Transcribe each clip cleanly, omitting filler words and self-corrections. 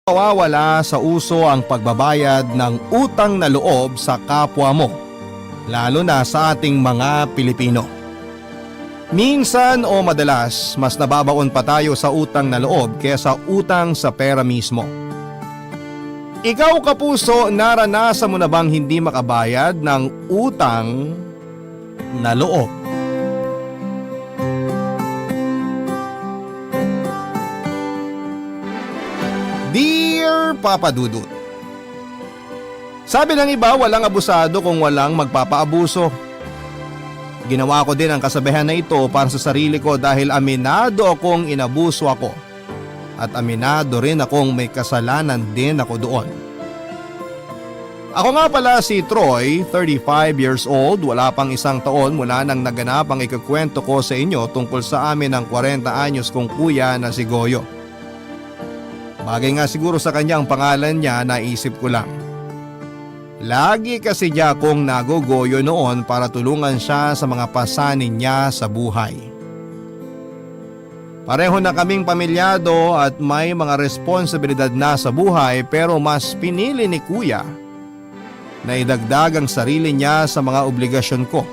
Mawawala sa uso ang pagbabayad ng utang na loob sa kapwa mo, lalo na sa ating mga Pilipino. Minsan o madalas, mas nababaon pa tayo sa utang na loob kaysa utang sa pera mismo. Ikaw kapuso, naranasan mo na bang hindi makabayad ng utang na loob? Dear Papa Dudut, sabi ng iba, walang abusado kung walang magpapaabuso. Ginawa ko din ang kasabihan na ito para sa sarili ko dahil aminado akong inabuso ako at aminado rin akong may kasalanan din ako doon. Ako nga pala si Troy, 35 years old, wala pang isang taon mula nang naganap ang ikukwento ko sa inyo tungkol sa amin ng 40 anyos kong kuya na si Goyo. Bagay nga siguro sa kanya ang pangalan niya, naisip ko lang. Lagi kasi niya akong nagogoyo noon para tulungan siya sa mga pasanin niya sa buhay. Pareho na kaming pamilyado at may mga responsibilidad na sa buhay, pero mas pinili ni kuya na idagdag ang sarili niya sa mga obligasyon ko.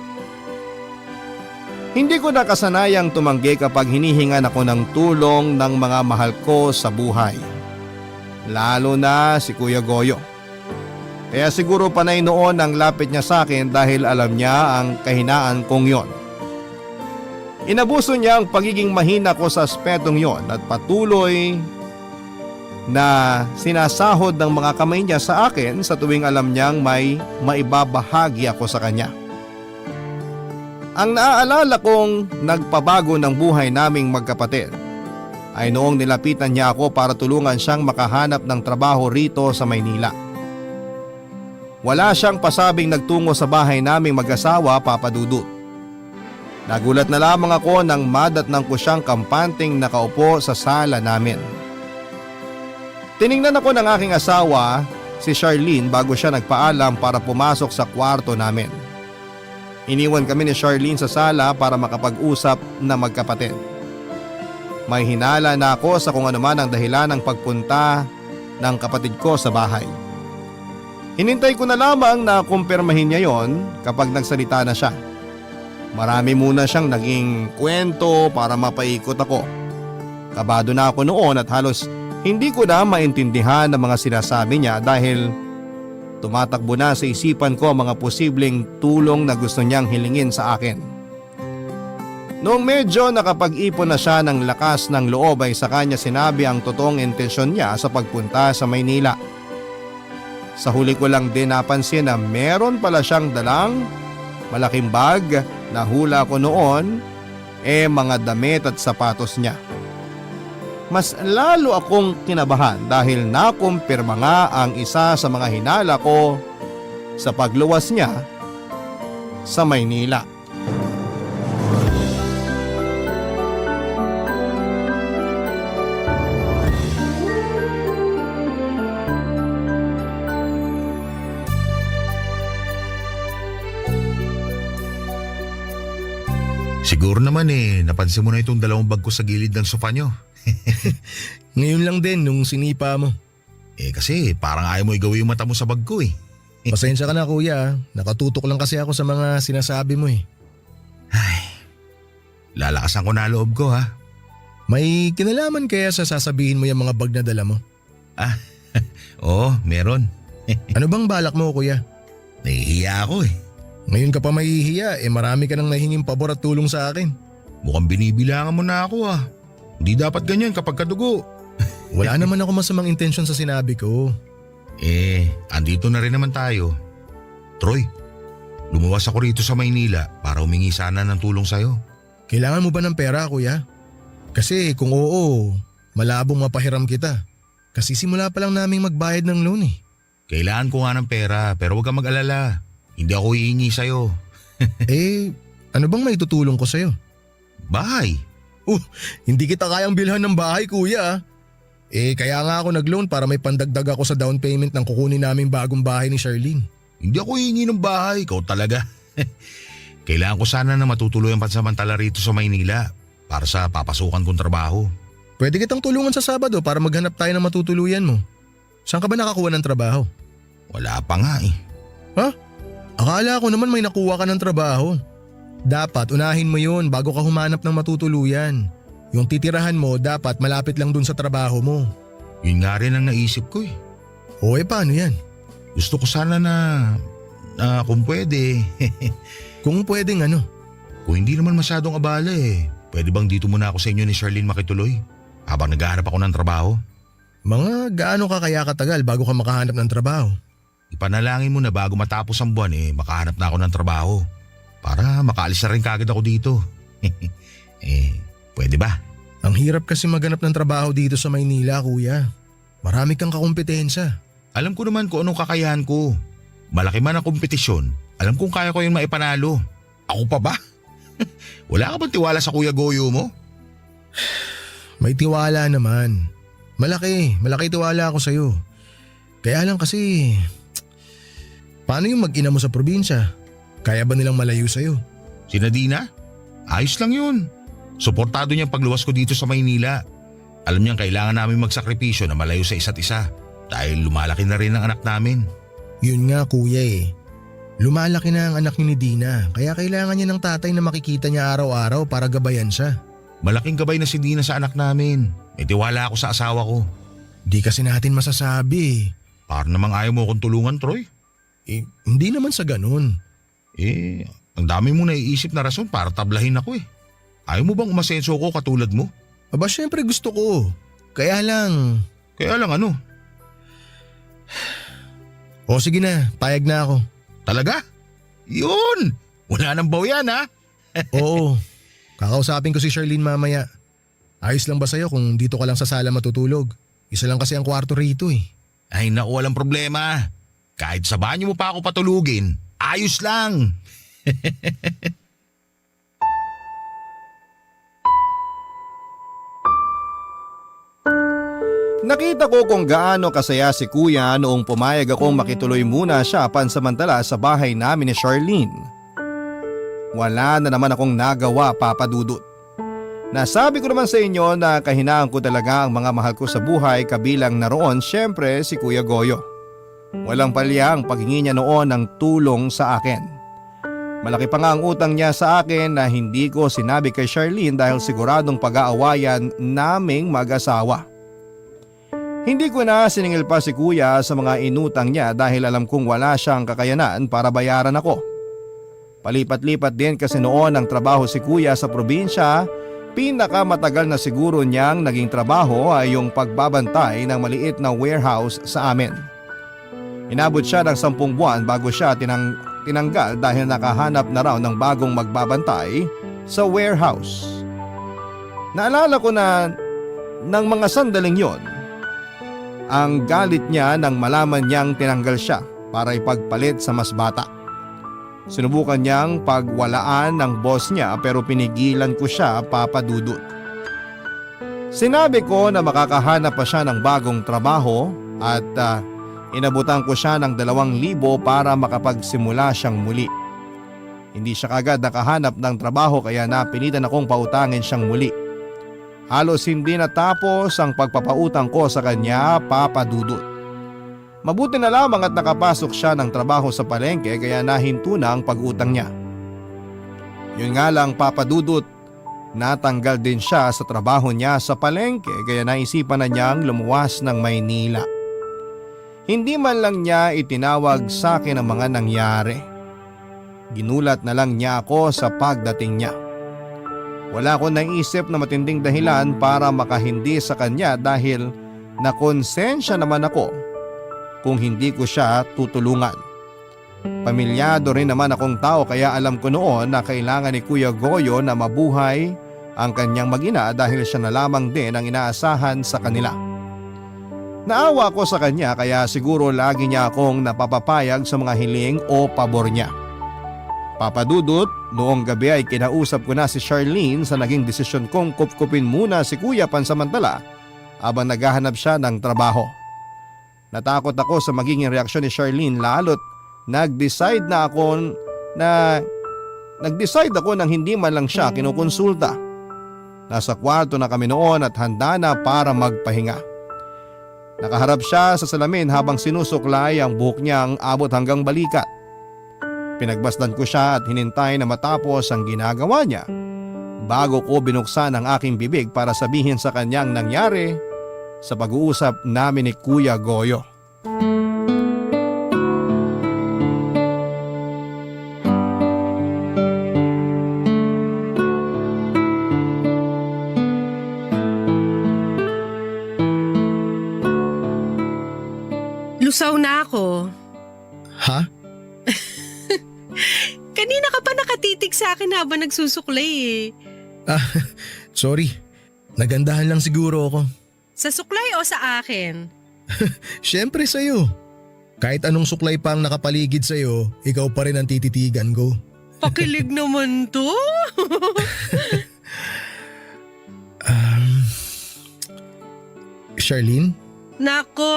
Hindi ko nakasanayang tumanggi kapag hinihingan ako ng tulong ng mga mahal ko sa buhay. Lalo na si Kuya Goyo. Kaya siguro panay noon ang lapit niya sa akin dahil alam niya ang kahinaan kong yon. Inabuso niya ang pagiging mahina ko sa aspetong yon at patuloy na sinasahod ng mga kamay niya sa akin sa tuwing alam niyang may maibabahagi ako sa kanya. Ang naaalala kong nagpabago ng buhay naming magkapatid ay noong nilapitan niya ako para tulungan siyang makahanap ng trabaho rito sa Maynila. Wala siyang pasabing nagtungo sa bahay naming mag-asawa, Papa Dudut. Nagulat na lamang ako nang madatnang ko siyang kampanting nakaupo sa sala namin. Tiningnan ako ng aking asawa, si Charlene, bago siya nagpaalam para pumasok sa kwarto namin. Iniwan kami ni Charlene sa sala para makapag-usap na magkapatid. May hinala na ako sa kung ano man ang dahilan ng pagpunta ng kapatid ko sa bahay. Hinintay ko na lamang na kumpirmahin niya yon kapag nagsalita na siya. Marami muna siyang naging kwento para mapaikot ako. Kabado na ako noon at halos hindi ko na maintindihan ang mga sinasabi niya dahil tumatakbo na sa isipan ko ang mga posibleng tulong na gusto niyang hilingin sa akin. Noong medyo nakapag-ipon na siya ng lakas ng loob ay sa kanya sinabi ang totoong intensyon niya sa pagpunta sa Maynila. Sa huli ko lang din napansin na meron pala siyang dalang malaking bag na hula ko noon mga damit at sapatos niya. Mas lalo akong kinabahan dahil nakumpirma nga ang isa sa mga hinala ko sa pagluwas niya sa Maynila. Siguro naman napansin mo na itong dalawang bag ko sa gilid ng sofa nyo. Ngayon lang din nung sinipa mo. Kasi parang ayaw mo igawi yung mata mo sa bag ko . Pasensya ka na kuya, nakatutok lang kasi ako sa mga sinasabi mo . Ay, lalakasan ko na loob ko ha. May kinalaman kaya sa sasabihin mo yung mga bag na dala mo? Oo, meron. Ano bang balak mo kuya? Nahihiya ako . Ngayon ka pa mahihiya, marami ka nang nahinging pabor at tulong sa akin. Mukhang binibilangan mo na ako . Hindi dapat ganyan kapag kadugo. Wala naman ako masamang intensyon sa sinabi ko. Andito na rin naman tayo. Troy, lumuwas ako rito sa Maynila para humingi sana ng tulong sa'yo. Kailangan mo ba ng pera kuya? Kasi kung oo, malabong mapahiram kita. Kasi simula pa lang naming magbayad ng loan . Kailangan ko nga ng pera pero huwag kang mag-alala. Hindi ako hihingi sa'yo. Ano bang may tutulong ko sa'yo? Bahay. Hindi kita kayang bilhan ng bahay kuya. Kaya nga ako nag-loan para may pandagdag ako sa down payment ng kukunin naming bagong bahay ni Charlene. Hindi ako hihingi ng bahay, ikaw talaga. Kailangan ko sana na matutuloy ang pansamantala rito sa Maynila para sa papasukan kong trabaho. Pwede kitang tulungan sa Sabado para maghanap tayo ng matutuluyan mo. Saan ka ba nakakuha ng trabaho? Wala pa nga eh. Akala ko naman may nakuha ka ng trabaho. Dapat unahin mo yun bago ka humanap ng matutuluyan. Yung titirahan mo dapat malapit lang dun sa trabaho mo. Yun nga rin ang naisip ko eh. O paano yan? Gusto ko sana na kung pwede. Kung pwedeng ano? Kung hindi naman masyadong abala eh. Pwede bang dito muna ako sa inyo ni Charlene makituloy? Habang naghahanap ako ng trabaho. Mga gaano ka kaya katagal bago ka makahanap ng trabaho? Ipanalangin mo na bago matapos ang buwan makahanap na ako ng trabaho. Para makaalis na rin kagad ako dito. Pwede ba? Ang hirap kasi maghanap ng trabaho dito sa Maynila, kuya. Marami kang kakumpetensya. Alam ko naman kung anong kakayahan ko. Malaki man ang kompetisyon, alam kong kaya ko yung maipanalo. Ako pa ba? Wala ka bang tiwala sa Kuya Goyo mo? May tiwala naman. Malaki tiwala ako sa'yo. Kaya lang kasi, paano yung mag-ina mo sa probinsya? Kaya ba nilang malayo sa'yo? Si Nadina? Ayos lang yun. Suportado niyang pagluwas ko dito sa Maynila. Alam niyang kailangan namin magsakripisyo na malayo sa isa't isa dahil lumalaki na rin ang anak namin. Yun nga kuya Lumalaki na ang anak ni Dina kaya kailangan niya ng tatay na makikita niya araw-araw para gabayan siya. Malaking gabay na si Dina sa anak namin. May tiwala ako sa asawa ko. Di kasi natin masasabi. Para namang ayaw mo akong tulungan, Troy. Hindi naman sa ganun. Ang dami mong naiisip na rason para tablahin ako Ayaw mo bang umasenso ko katulad mo? Aba syempre gusto ko. Kaya lang ano? O sige na, payag na ako. Talaga? Yun! Wala nang bawian ha? Oo, kakausapin ko si Charlene mamaya. Ayos lang ba sa'yo kung dito ka lang sa sala matutulog? Isa lang kasi ang kwarto rito Ay naku, walang problema. Kahit sa banyo mo pa ako patulugin, ayos lang. Nakita ko kung gaano kasaya si kuya noong pumayag akong makituloy muna siya pansamantala sa bahay namin ni Charlene. Wala na naman akong nagawa, Papa Dudut. Nasabi ko naman sa inyo na kahinaan ko talaga ang mga mahal ko sa buhay, kabilang naroon siyempre si Kuya Goyo. Walang palya ang paghingi niya noon ng tulong sa akin. Malaki pa nga ang utang niya sa akin na hindi ko sinabi kay Charlene dahil siguradong pag-aawayan naming mag-asawa. Hindi ko na siningil pa si kuya sa mga inutang niya dahil alam kong wala siyang kakayanan para bayaran ako. Palipat-lipat din kasi noon ang trabaho si kuya sa probinsya, pinakamatagal na siguro niyang naging trabaho ay yung pagbabantay ng maliit na warehouse sa amin. Inabot siya ng 10 buwan bago siya tinanggal dahil nakahanap na raw ng bagong magbabantay sa warehouse. Naalala ko na ng mga sandaling yon, ang galit niya nang malaman niyang tinanggal siya para ipagpalit sa mas bata. Sinubukan niyang pagwalaan ng boss niya pero pinigilan ko siya, Papa Dudut. Sinabi ko na makakahanap pa siya ng bagong trabaho at inabutan ko siya ng 2,000 para makapagsimula siyang muli. Hindi siya kagad nakahanap ng trabaho kaya napilitan akong pautangin siyang muli. Halos hindi natapos ang pagpapautang ko sa kanya, Papa Dudut. Mabuti na lamang at nakapasok siya ng trabaho sa palengke kaya nahinto na ang pag-utang niya. Yun nga lang, Papa Dudut, natanggal din siya sa trabaho niya sa palengke kaya naisipan na niyang lumuwas ng Maynila. Hindi man lang niya itinawag sa akin ang mga nangyari. Ginulat na lang niya ako sa pagdating niya. Wala akong naisip na matinding dahilan para makahindi sa kanya dahil nakonsensya naman ako kung hindi ko siya tutulungan. Pamilyado rin naman akong tao kaya alam ko noon na kailangan ni Kuya Goyo na mabuhay ang kanyang mag-ina dahil siya na lamang din ang inaasahan sa kanila. Naawa ko sa kanya kaya siguro lagi niya akong napapapayag sa mga hiling o pabor niya. Papa Dudut, noong gabi ay kinausap ko na si Charlene sa naging desisyon kong kupkupin muna si kuya pansamantala habang naghahanap siya ng trabaho. Natakot ako sa magiging reaksyon ni Charlene lalo't nag-decide ako nang hindi man lang siya kinukonsulta. Nasa kwarto na kami noon at handa na para magpahinga. Nakaharap siya sa salamin habang sinusuklay ang buhok niyang abot hanggang balikat. Pinagbasdan ko siya at hinintay na matapos ang ginagawa niya bago ko binuksan ang aking bibig para sabihin sa kanyang nangyari sa pag-uusap namin ni Kuya Goyo. Lusaw na ako. Ha? Kanina ka pa nakatitig sa akin habang nagsusuklay eh. Sorry. Nagandahan lang siguro ako. Sa suklay o sa akin? Siyempre sa'yo. Kahit anong suklay pa ang nakapaligid sa'yo, ikaw pa rin ang tititigan ko. Pakilig naman to. Charlene, Nako,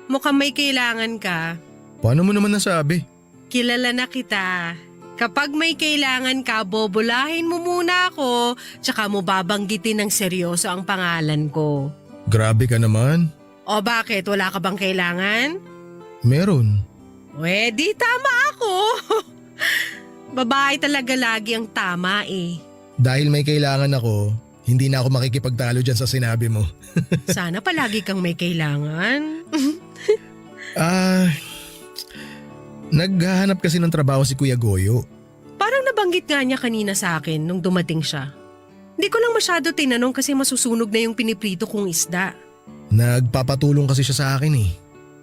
mukhang may kailangan ka. paano mo naman nasabi? Kilala na kita. Kapag may kailangan ka, bobolahin mo muna ako, tsaka mo babanggitin ng seryoso ang pangalan ko. Grabe ka naman. O bakit? Wala ka bang kailangan? Meron. Di tama ako. Babae talaga lagi ang tama eh. Dahil may kailangan ako, hindi na ako makikipagtalo dyan sa sinabi mo. Sana palagi kang may kailangan. Naghahanap kasi ng trabaho si Kuya Goyo. Parang nabanggit nga niya kanina sa akin nung dumating siya. Hindi ko lang masyado tinanong kasi masusunog na yung piniprito kong isda. Nagpapatulong kasi siya sa akin eh.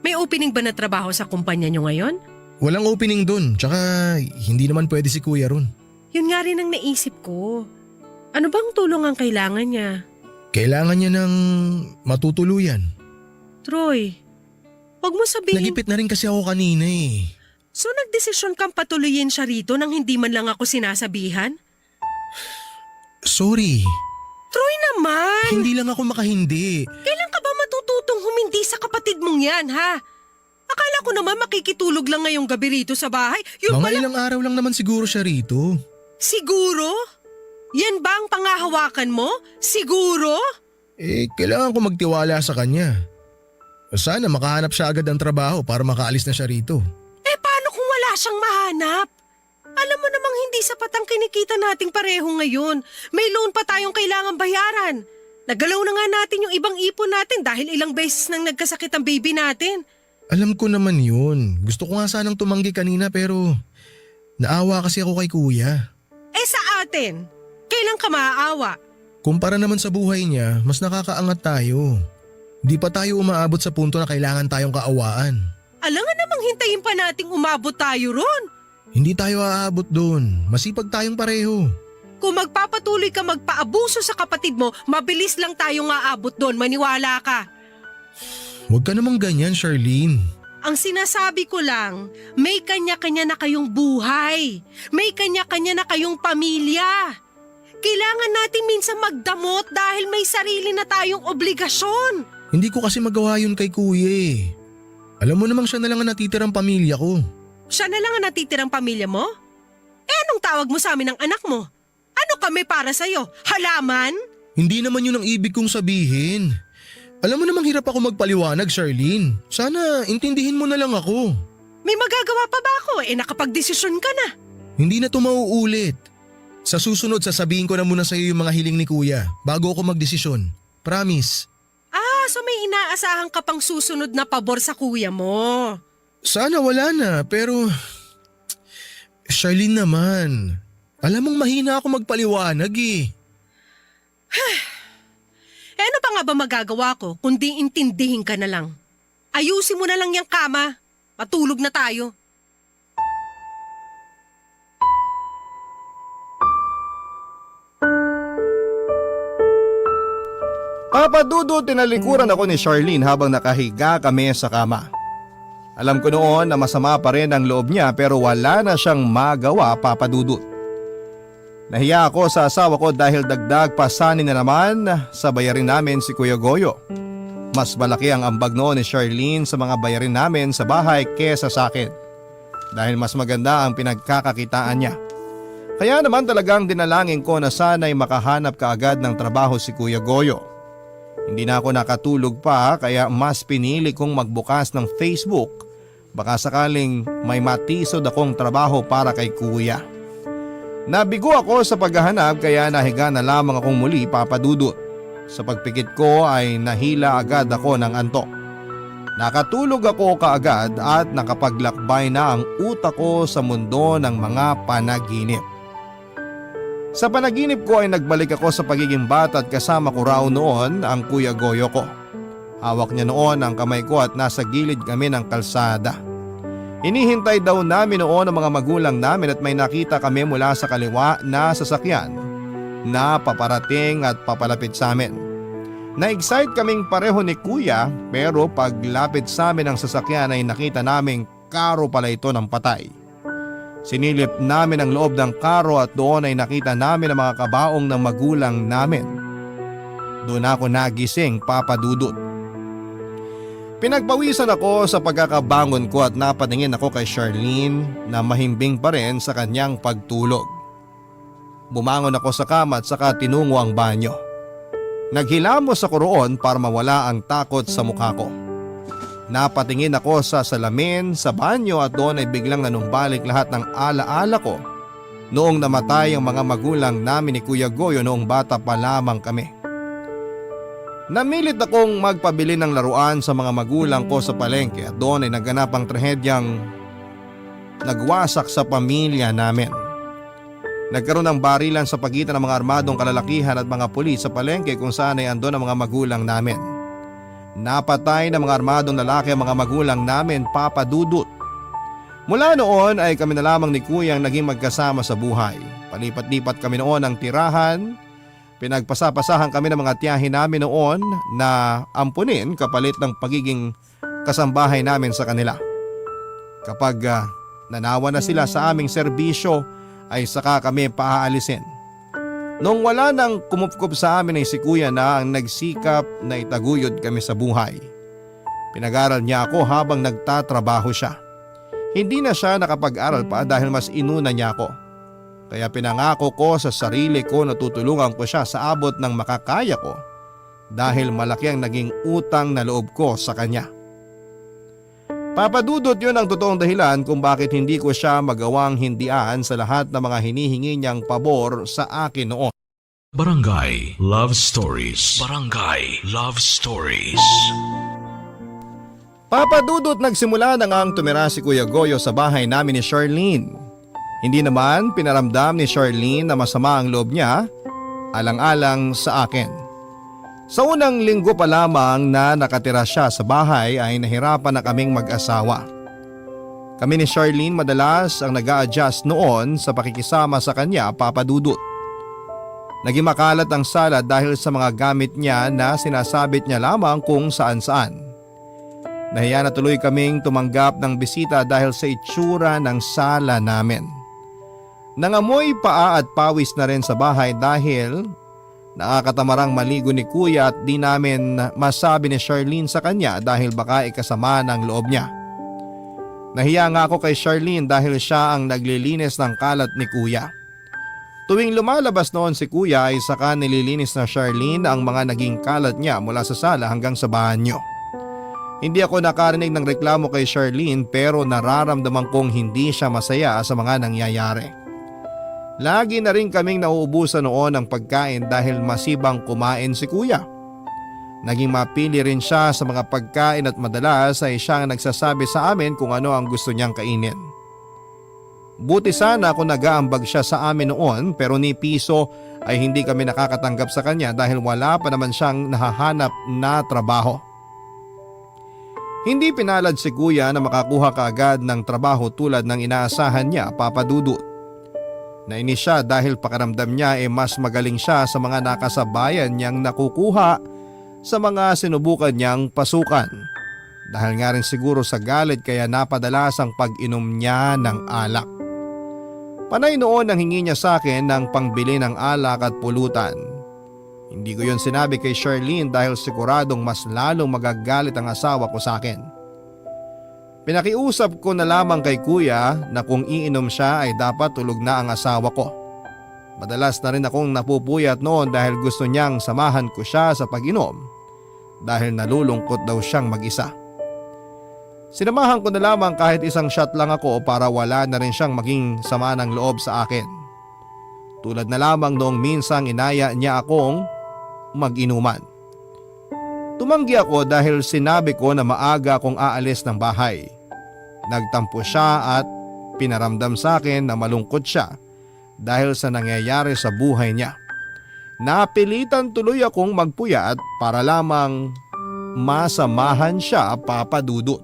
May opening ba na trabaho sa kumpanya niyo ngayon? Walang opening dun, tsaka hindi naman pwede si Kuya ron. Yun nga rin ang naisip ko. Ano bang tulong ang kailangan niya? Kailangan niya ng matutuluyan. Troy, wag mo sabihin. Nagipit na rin kasi ako kanina eh. So nagdesisyon kang patuloyin siya rito nang hindi man lang ako sinasabihan? Sorry, Troy naman! hindi lang ako makahindi. Kailan ka ba matututong humindi sa kapatid mong yan, ha? Akala ko naman makikitulog lang ngayong gabi rito sa bahay. Yun Mga pala, ilang araw lang naman siguro siya rito. siguro? Yan ba ang pangahawakan mo? Siguro? Kailangan ko magtiwala sa kanya. Sana makahanap siya agad ng trabaho para makaalis na siya rito. Paano kung wala siyang mahanap? Alam mo namang hindi sapat ang kinikita nating pareho ngayon. May loan pa tayong kailangan bayaran. Nagalaw na nga natin yung ibang ipon natin dahil ilang beses nang nagkasakit ang baby natin. Alam ko naman yun. Gusto ko nga sanang tumanggi kanina pero naawa kasi ako kay Kuya. Sa atin, kailan ka maaawa? Kumpara naman sa buhay niya, mas nakakaangat tayo. Di pa tayo umaabot sa punto na kailangan tayong kaawaan. Alangan namang hintayin pa nating umabot tayo ron. Hindi tayo aabot doon. Masipag tayong pareho. Kung magpapatuloy ka magpaabuso sa kapatid mo, mabilis lang tayong aabot doon, maniwala ka. Huwag ka namang ganyan, Charlene. Ang sinasabi ko lang, may kanya-kanya na kayong buhay. May kanya-kanya na kayong pamilya. Kailangan natin minsan magdamot dahil may sarili na tayong obligasyon. Hindi ko kasi magawa yun kay Kuya eh. Alam mo namang siya na lang ang natitirang pamilya ko. Siya na lang ang natitirang pamilya mo? Anong tawag mo sa amin ng anak mo? Ano kami para sa'yo? Halaman? Hindi naman yun ang ibig kong sabihin. Alam mo namang hirap ako magpaliwanag, Charlene. Sana intindihin mo na lang ako. May magagawa pa ba ako? Nakapagdesisyon ka na. Hindi na to mauulit. Sa susunod, sasabihin ko na muna sa'yo yung mga hiling ni Kuya bago ako magdesisyon. Promise. So may inaasahan ka pang susunod na pabor sa kuya mo. Sana wala na, pero… Charlene naman, alam mong mahina ako magpaliwanag eh. Ano pa nga ba magagawa ko kundi intindihin ka na lang? Ayusin mo na lang yung kama. Matulog na tayo. Papadudo tinalikuran ako ni Charlene habang nakahiga kami sa kama. Alam ko noon na masama pa rin ang loob niya pero wala na siyang magawa, papadudot. Nahiya ako sa asawa ko dahil dagdag pasanin na naman sa bayarin namin si Kuya Goyo. Mas malaki ang ambag noon ni Charlene sa mga bayarin namin sa bahay kesa sa akin. Dahil mas maganda ang pinagkakakitaan niya. Kaya naman talagang dinalangin ko na sana'y makahanap kaagad ng trabaho si Kuya Goyo. Hindi na ako nakatulog pa kaya mas pinili kong magbukas ng Facebook. Baka sakaling may matisod akong trabaho para kay kuya. Nabigo ako sa paghahanap kaya nahiga na lamang akong muli, Papa Dudut. Sa pagpikit ko ay nahila agad ako ng antok. Nakatulog ako kaagad at nakapaglakbay na ang utak ko sa mundo ng mga panaginip. Sa panaginip ko ay nagbalik ako sa pagiging bata at kasama ko raw noon ang Kuya Goyo ko. Hawak niya noon ang kamay ko at nasa gilid kami ng kalsada. Hinihintay daw namin noon ang mga magulang namin at may nakita kami mula sa kaliwa na sasakyan na paparating at papalapit sa amin. Na-excite kaming pareho ni Kuya pero paglapit sa amin ng sasakyan ay nakita naming karo pala ito ng patay. Sinilip namin ang loob ng karo at doon ay nakita namin ang mga kabaong ng magulang namin. Doon ako nagising, Papa Dudut. Pinagpawisan ako sa pagkakabangon ko at napatingin ako kay Charlene na mahimbing pa rin sa kanyang pagtulog. Bumangon ako sa kama at saka tinungo ang banyo. Naghilamos ako roon para mawala ang takot sa mukha ko. Napatingin ako sa salamin sa banyo at doon ay biglang nanumbalik lahat ng alaala ko noong namatay ang mga magulang namin ni Kuya Goyo noong bata pa lamang kami. Namilit akong magpabili ng laruan sa mga magulang ko sa palengke at doon ay naganap ang trahedyang nagwasak sa pamilya namin. Nagkaroon ng barilan sa pagitan ng mga armadong kalalakihan at mga pulis sa palengke kung saan ay andon ang mga magulang namin. Napatay ng mga armadong lalaki ang mga magulang namin, Papa Dudut. Mula noon ay kami na lamang ni Kuya ang naging magkasama sa buhay. Palipat-lipat kami noon ng tirahan. Pinagpasapasahan kami ng mga tiyahin namin noon na ampunin kapalit ng pagiging kasambahay namin sa kanila. Kapag nanawa na sila sa aming serbisyo ay saka kami paaalisin. Noong wala nang kumupkup sa amin ay si Kuya na ang nagsikap na itaguyod kami sa buhay. Pinag-aral niya ako habang nagtatrabaho siya. Hindi na siya nakapag-aral pa dahil mas inuna niya ako. Kaya pinangako ko sa sarili ko na tutulungan ko siya sa abot ng makakaya ko dahil malaki ang naging utang na loob ko sa kanya. Papa Dudut, yun ang totoong dahilan kung bakit hindi ko siya magawang hindian sa lahat ng mga hinihingi niyang pabor sa akin noon. Barangay Love Stories. Barangay Love Stories. Papa Dudut, nagsimula na ngang tumira si Kuya Goyo sa bahay namin ni Charlene. Hindi naman pinaramdam ni Charlene na masama ang loob niya, alang-alang sa akin. Sa unang linggo pa lamang na nakatira siya sa bahay ay nahirapan na kaming mag-asawa. Kami ni Charlene madalas ang nag-a-adjust noon sa pakikisama sa kanya, Papa Dudut. Naging makalat ang sala dahil sa mga gamit niya na sinasabit niya lamang kung saan-saan. Nahiya na tuloy kaming tumanggap ng bisita dahil sa itsura ng sala namin. Nangamoy paa at pawis na rin sa bahay dahil nakakatamarang maligo ni Kuya at di namin masabi ni Charlene sa kanya dahil baka ikasama ng loob niya. Nahiya nga ako kay Charlene dahil siya ang naglilinis ng kalat ni Kuya. Tuwing lumalabas noon si Kuya ay saka nililinis na Charlene ang mga naging kalat niya mula sa sala hanggang sa banyo. Hindi ako nakarinig ng reklamo kay Charlene pero nararamdaman kong hindi siya masaya sa mga nangyayari. Lagi na rin kaming nauubusan noon ng pagkain dahil masibang kumain si Kuya. Naging mapili rin siya sa mga pagkain at madalas ay siyang nagsasabi sa amin kung ano ang gusto niyang kainin. Buti sana kung nag-aambag siya sa amin noon pero ni piso ay hindi kami nakakatanggap sa kanya dahil wala pa naman siyang nahahanap na trabaho. Hindi pinalad si Kuya na makakuha kaagad ng trabaho tulad ng inaasahan niya, Papa Dudut. Nainis siya dahil pakiramdam niya mas magaling siya sa mga nakasabayan niyang nakukuha sa mga sinubukan niyang pasukan. Dahil nga rin siguro sa galit kaya napadalas ang pag-inom niya ng alak. Panay noon ang hingi niya sa akin ng pangbili ng alak at pulutan. Hindi ko yun sinabi kay Charlene dahil siguradong mas lalong magagalit ang asawa ko sa akin. Pinakiusap ko na lamang kay Kuya na kung iinom siya ay dapat tulog na ang asawa ko. Madalas na rin akong napupuyat noon dahil gusto niyang samahan ko siya sa pag-inom dahil nalulungkot daw siyang mag-isa. Sinamahan ko na lamang kahit isang shot lang ako para wala na rin siyang maging sama ng loob sa akin. Tulad na lamang noong minsang inaya niya akong mag-inuman. Tumanggi ako dahil sinabi ko na maaga akong aalis ng bahay. Nagtampo siya at pinaramdam sa akin na malungkot siya dahil sa nangyayari sa buhay niya. Napilitan tuloy akong magpuyat para lamang masamahan siya, Papa Dudut.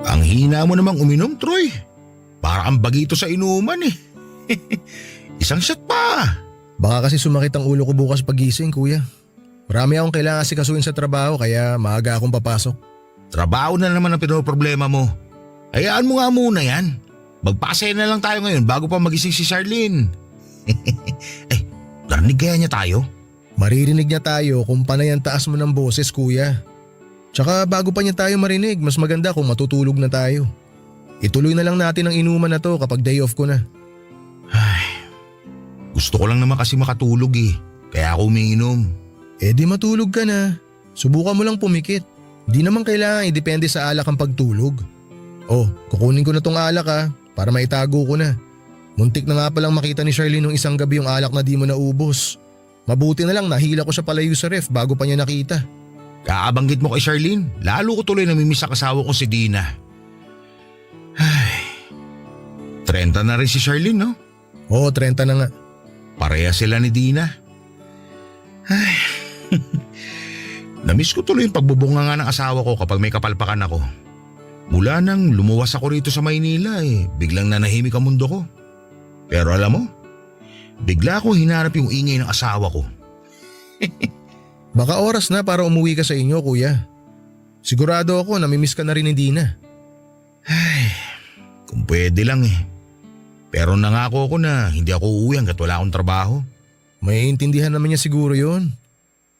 Ang hina mo namang uminom, Troy. Para kang bagito sa inuman eh. Isang shot pa. Baka kasi sumakit ang ulo ko bukas pagising, kuya. Marami akong kailangan asikasuhin sa trabaho kaya maaga akong papasok. Trabaho na naman ang pinoproblema mo. Hayaan mo nga muna yan. Magpasaya na lang tayo ngayon bago pa magising si Charlene. Ay, narinig kaya niya tayo? Maririnig niya tayo kung panay ang taas mo ng boses, kuya. Tsaka bago pa niya tayo marinig, mas maganda kung matutulog na tayo. Ituloy na lang natin ang inuman na to kapag day off ko na. Ay, gusto ko lang naman kasi makatulog eh. Kaya ako umiinom. Eh di matulog ka na. Subukan mo lang pumikit. Di naman kailangan idepende sa alak ang pagtulog. Oh, kukunin ko na tong alak para maitago ko na. Muntik na nga palang makita ni Charlene nung isang gabi yung alak na di mo naubos. Mabuti na lang nahila ko siya palayo sa ref bago pa niya nakita. Kaabanggit mo kay Charlene, lalo ko tuloy namimiss sa kasawa ko si Dina. Ay, 30 na rin si Charlene, no? Oo, 30 na nga. Pareha sila ni Dina. Ay, namiss ko tuloy yung pagbubunga nga ng asawa ko kapag may kapalpakan ako. Mula nang lumuwas ako rito sa Maynila biglang nanahimik ang mundo ko. Pero alam mo, bigla ko hinarap yung ingay ng asawa ko. Baka oras na para umuwi ka sa inyo, kuya. Sigurado ako namimiss ka na rin ni Dina. Ay, kung pwede lang eh. Pero nangako ako na hindi ako uuwi hanggat wala akong trabaho. May intindihan naman niya siguro yon.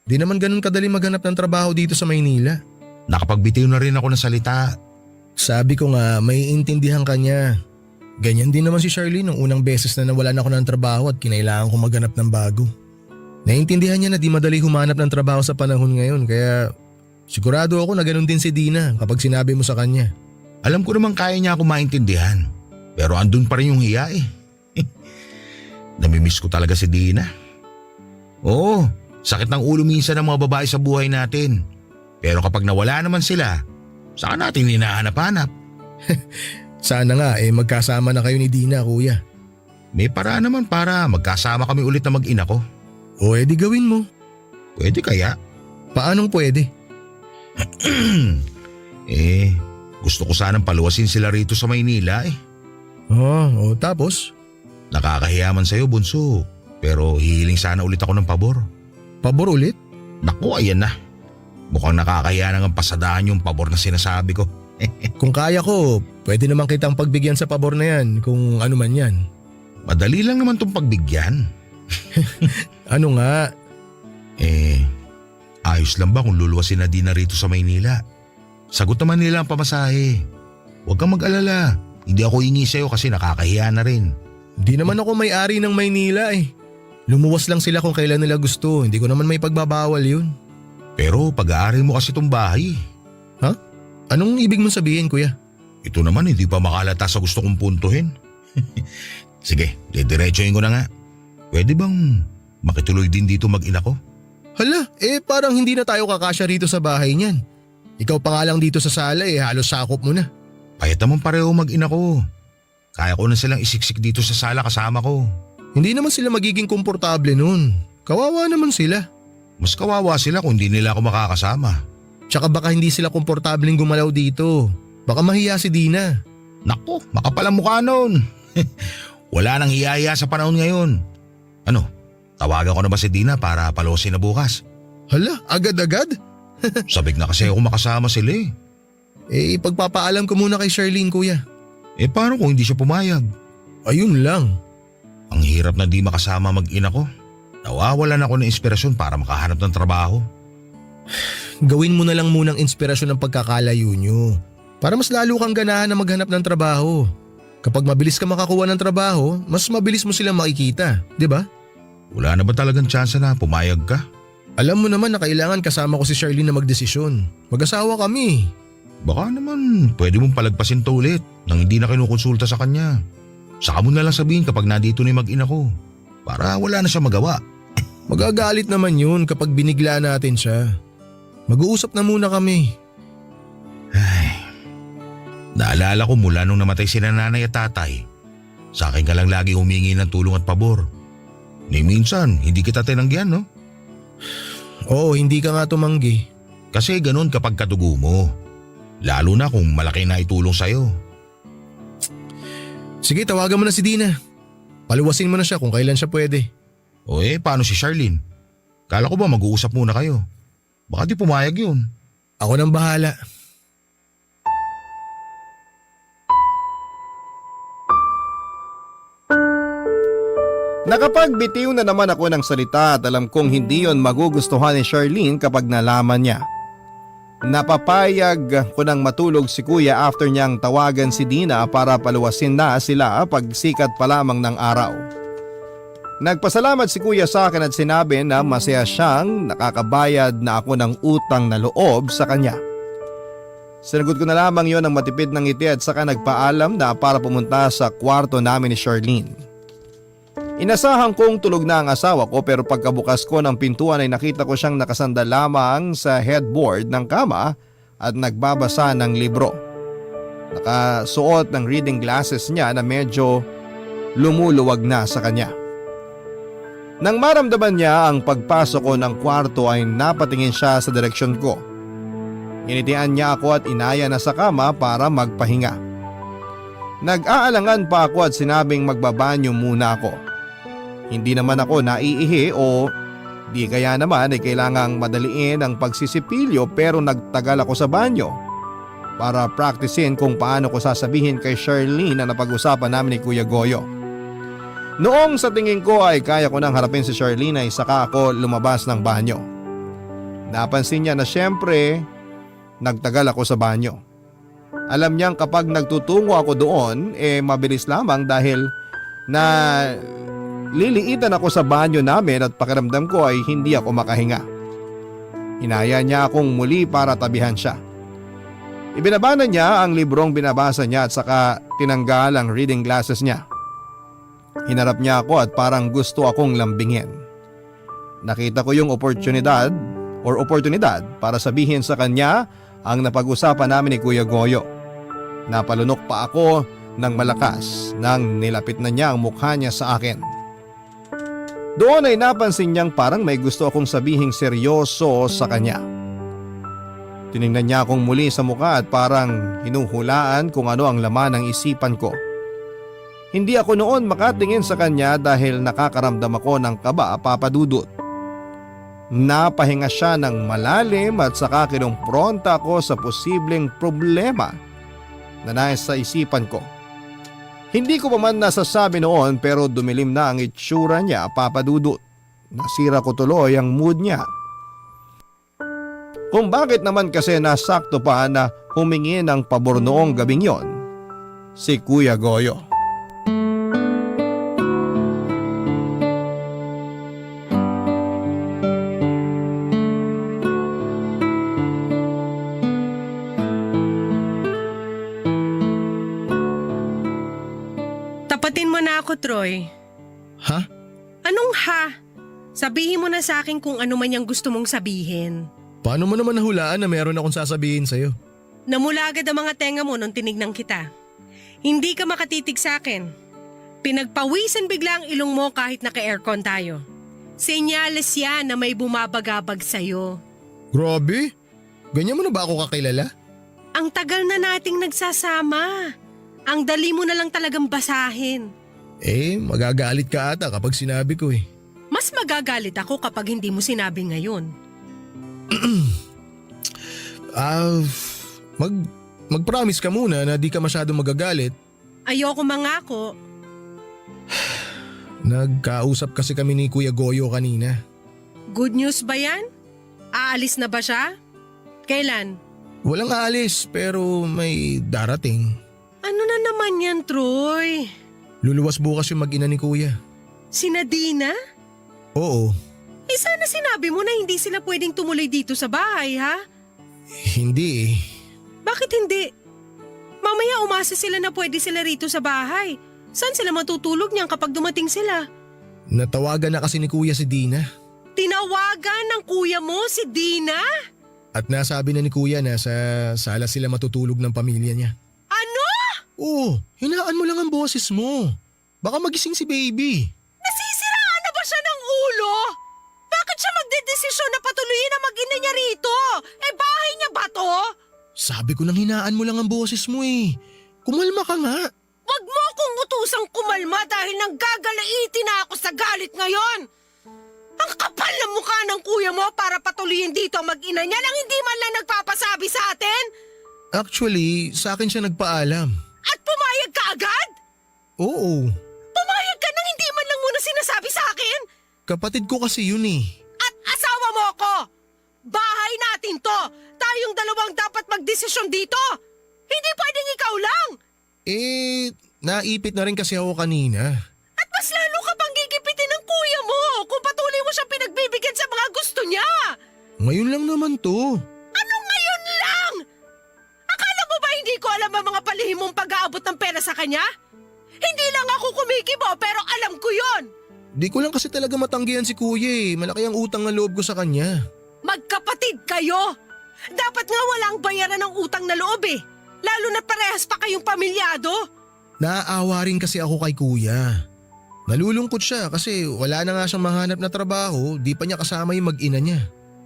Di naman ganun kadali maghanap ng trabaho dito sa Maynila. Nakapagbitiw na rin ako ng salita. Sabi ko nga, may intindihan ka niya. Ganyan din naman si Charlene nung unang beses na nawalan ako ng trabaho at kinailangan ko maghanap ng bago. Naintindihan niya na di madali humanap ng trabaho sa panahon ngayon kaya sigurado ako na ganun din si Dina kapag sinabi mo sa kanya. Alam ko naman kaya niya ako maintindihan. Pero andun pa rin yung hiya eh. Namimiss ko talaga si Dina. Oo, sakit ng ulo minsan ng mga babae sa buhay natin. Pero kapag nawala naman sila, saka natin hinahanap-hanap. Sana nga magkasama na kayo ni Dina, kuya. May paraan naman para magkasama kami ulit na mag-ina ko. O di gawin mo. Pwede kaya? Paanong pwede? Gusto ko sanang paluwasin sila rito sa Maynila eh. Tapos? Nakakahiya man sa'yo, bunso. Pero hihiling sana ulit ako ng pabor. Pabor ulit? Naku, ayan na. Mukhang nakakahiya nang pasadahan yung pabor na sinasabi ko. Kung kaya ko, pwede naman kitang pagbigyan sa pabor na yan kung ano man yan. Madali lang naman tong pagbigyan. Ano nga? Ayos lang ba kung luluwasin na Dina rito sa Maynila? Sagot naman nila ang pamasahe. Huwag kang mag-alala. Hindi ako hingi sa'yo kasi nakakahiya na rin. Di naman ako may-ari ng Maynila eh. Lumuwas lang sila kung kailan nila gusto. Hindi ko naman may pagbabawal yun. Pero pag-aari mo kasi itong bahay. Ha? Anong ibig mong sabihin, kuya? Ito naman hindi pa makalata sa gusto kong puntuhin. Sige, didiretsuhin ko na nga. Pwede bang makituloy din dito mag-ina ko? Hala, parang hindi na tayo kakasya rito sa bahay niyan. Ikaw pa nga lang dito sa sala halos sakop mo na. Payat naman pareho mag-ina ko. Kaya ko na silang isiksik dito sa sala kasama ko. Hindi naman sila magiging komportable nun. Kawawa naman sila. Mas kawawa sila kung hindi nila ako makakasama. Tsaka baka hindi sila komportableng gumalaw dito. Baka mahiya si Dina. Naku, makapal ang mukha nun. Wala nang hiyaya sa panahon ngayon. Ano, tawagan ko na ba si Dina para palosin na bukas? Hala, agad-agad? Sabik na kasi ako makasama sila eh. Ipagpapaalam ko muna kay Charlene, kuya. Paano kung hindi siya pumayag? Ayun lang. Ang hirap na di makasama mag-ina ko. Nawawalan ako ng inspirasyon para makahanap ng trabaho. gawin mo na lang munang inspirasyon ng pagkakalayo nyo. Para mas lalo kang ganahan na maghanap ng trabaho. Kapag mabilis ka makakuha ng trabaho, mas mabilis mo silang makikita, di ba? Wala na ba talagang tsansa na pumayag ka? Alam mo naman na kailangan kasama ko si Charlene na magdesisyon. Mag-asawa kami. Baka naman pwede mong palagpasin to ulit nang hindi na kinukonsulta sa kanya. Saka mo na lang sabihin kapag nandito na yung mag-ina ko. Para wala na siya magawa. Magagalit naman yun kapag binigla natin siya. Mag-uusap na muna kami. Naalala ko mula nung namatay si nanay at tatay. Sa akin ka lang lagi humingi ng tulong at pabor. Ni minsan, hindi kita tinanggihan, no? Oo, hindi ka nga tumanggi. Kasi ganun kapag katugo mo. Lalo na kung malaki na itulong sa'yo. Sige, tawagan mo na si Dina. Paluwasin mo na siya kung kailan siya pwede. O paano si Charlene? Kala ko ba mag-uusap muna kayo? Baka di pumayag yun. Ako nang bahala. Nakapagbitiw na naman ako ng salita at alam kong hindi yon magugustuhan ni Charlene kapag nalaman niya. Napapayag ko nang matulog si kuya after niyang tawagan si Dina para paluwasin na sila pag sikat pa lamang ng araw. Nagpasalamat si kuya sa akin at sinabi na masaya siyang nakakabayad na ako ng utang na loob sa kanya. Sinagot ko na lamang yon ng matipid ng ngiti at saka nagpaalam na para pumunta sa kwarto namin ni Charlene. Inasahan kong tulog na ang asawa ko pero pagkabukas ko ng pintuan ay nakita ko siyang nakasandal lamang sa headboard ng kama at nagbabasa ng libro. Nakasuot ng reading glasses niya na medyo lumuluwag na sa kanya. Nang maramdaman niya ang pagpasok ko ng kwarto ay napatingin siya sa direksyon ko. Initian niya ako at inaya na sa kama para magpahinga. Nag-aalangan pa ako at sinabing magbabanyo muna ako. Hindi naman ako naiihi o di kaya naman ay kailangang madaliin ang pagsisipilyo pero nagtagal ako sa banyo para praktisin kung paano ko sasabihin kay Charlene na napag-usapan namin ni Kuya Goyo. Noong sa tingin ko ay kaya ko nang harapin si Charlene ay saka ako lumabas ng banyo. Napansin niya na siyempre nagtagal ako sa banyo. Alam niyang kapag nagtutungo ako doon mabilis lamang dahil na liliitan ako sa banyo namin at pakiramdam ko ay hindi ako makahinga. Hinaya niya akong muli para tabihan siya. Ibinaba na niya ang librong binabasa niya at saka tinanggal ang reading glasses niya. Hinarap niya ako at parang gusto akong lambingin. Nakita ko yung oportunidad para sabihin sa kanya ang napag-usapan namin ni Kuya Goyo. Napalunok pa ako ng malakas nang nilapit na niya ang mukha niya sa akin. Doon ay napansin niyang parang may gusto akong sabihing seryoso sa kanya. Tiningnan niya akong muli sa mukha at parang hinuhulaan kung ano ang laman ng isipan ko. Hindi ako noon makatingin sa kanya dahil nakakaramdam ako ng kaba, Papa Dudut. Napahinga siya ng malalim at saka kinumpronta ako sa posibleng problema na nasa isipan ko. Hindi ko pa man nasasabi noon pero dumilim na ang itsura niya, Papa Dudut. Nasira ko tuloy ang mood niya. Kung bakit naman kasi nasakto pa na humingi ng pabor noong gabing yon, si Kuya Goyo. Tapatin mo na ako, Troy. Ha? Anong ha? Sabihin mo na sa akin kung ano man yung gusto mong sabihin. Paano mo naman nahulaan na meron akong sasabihin sa'yo? Namula agad ang mga tenga mo nung tinignan kita. Hindi ka makatitig sa akin. Pinagpawisan bigla ang ilong mo kahit naka-aircon tayo. Senyales yan na may bumabagabag sa'yo. Grabe? Ganyan mo na ba ako kakilala? Ang tagal na nating nagsasama. Ang dali mo na lang talagang basahin. Magagalit ka ata kapag sinabi ko eh. Mas magagalit ako kapag hindi mo sinabi ngayon. Mag-promise ka muna na di ka masyado magagalit. Ayoko mangako. Nagkausap kasi kami ni Kuya Goyo kanina. Good news ba yan? Aalis na ba siya? Kailan? Walang aalis pero may darating. Ano na naman yan, Troy? Luluwas bukas yung mag-ina ni kuya. Si Nadina? Oo, Sana sinabi mo na hindi sila pwedeng tumuloy dito sa bahay, ha? hindi eh. Bakit hindi? Mamaya umasa sila na pwede sila rito sa bahay. Saan sila matutulog niyan kapag dumating sila? Natawagan na kasi ni kuya si Dina. Tinawagan ng kuya mo si Dina? At nasabi na ni kuya na sa sala sila matutulog ng pamilya niya. Ano? Oo, hinaan mo lang ang boses mo. Baka magising si baby. Nasisiraan na ba siya ng ulo? Bakit siya magdedesisyon na patuloyin ang mag-ina niya rito? Bahay niya ba to? Sabi ko nang hinaan mo lang ang boses mo eh. Kumalma ka nga. Wag mo akong utusang kumalma dahil nanggagalaiti na ako sa galit ngayon. Ang kapal na mukha ng kuya mo para patuloyin dito ang mag-ina niya nang hindi man lang nagpapasabi sa atin? Actually, sa akin siya nagpaalam. At pumayag ka agad? Oo, Pumayag ka nang hindi man lang muna sinasabi sa akin? kapatid ko kasi yun eh. At asawa mo ako! Bahay natin to! Tayong dalawang dapat magdesisyon dito! Hindi pwedeng ikaw lang! Naipit na rin kasi ako kanina. At mas lalo ka pang gigipitin ng kuya mo kung patuloy mo siyang pinagbibigyan sa mga gusto niya! Ngayon lang naman to. Anong ngayon lang? Akala mo ba hindi ko alam ang mga palihim mong pag-aabot ng pera sa kanya? Hindi lang ako kumikibo pero alam ko yon. Di ko lang kasi talaga matanggihan si kuya eh. Malaki ang utang na loob ko sa kanya. Magkapatid kayo! Dapat nga walang bayaran ng utang na loob eh. Lalo na parehas pa kayong pamilyado. Naaawa rin kasi ako kay kuya. Nalulungkot siya kasi wala na nga siyang mahanap na trabaho, di pa niya kasama yung mag-ina niya.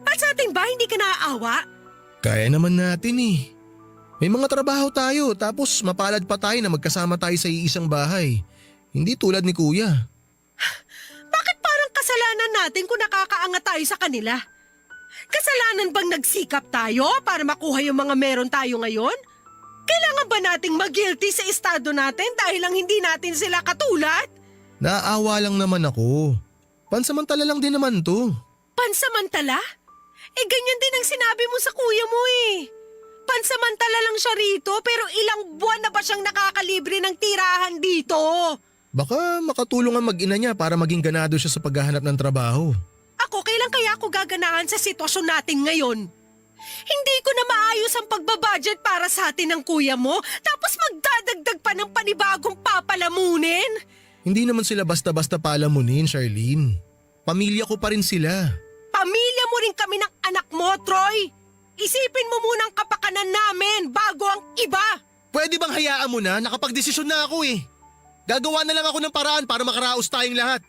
At sa ating ba hindi ka naaawa? Kaya naman natin eh. May mga trabaho tayo tapos mapalad pa tayo na magkasama tayo sa iisang bahay. Hindi tulad ni kuya. Bakit parang kasalanan natin kung nakakaangat tayo sa kanila? Kasalanan bang nagsikap tayo para makuha yung mga meron tayo ngayon? Kailangan ba nating mag-guilty sa estado natin dahil lang hindi natin sila katulad? Naaawa lang naman ako. Pansamantala lang din naman to. Pansamantala? Ganyan din ang sinabi mo sa kuya mo eh. Pansamantala lang siya rito pero ilang buwan na ba siyang nakakalibre ng tirahan dito? Baka makatulong ang mag-ina niya para maging ganado siya sa paghahanap ng trabaho. Ako, kailan kaya ako gaganahan sa sitwasyon natin ngayon? Hindi ko na maayos ang pagbabudget para sa atin ng kuya mo tapos magdadagdag pa ng panibagong papalamunin? Hindi naman sila basta-basta palamunin, Charlene. Pamilya ko pa rin sila. Pamilya mo rin kami ng anak mo, Troy. Isipin mo muna ang kapakanan namin bago ang iba. Pwede bang hayaan mo na? Nakapagdesisyon na ako eh. Gagawa na lang ako ng paraan para makaraos tayong lahat.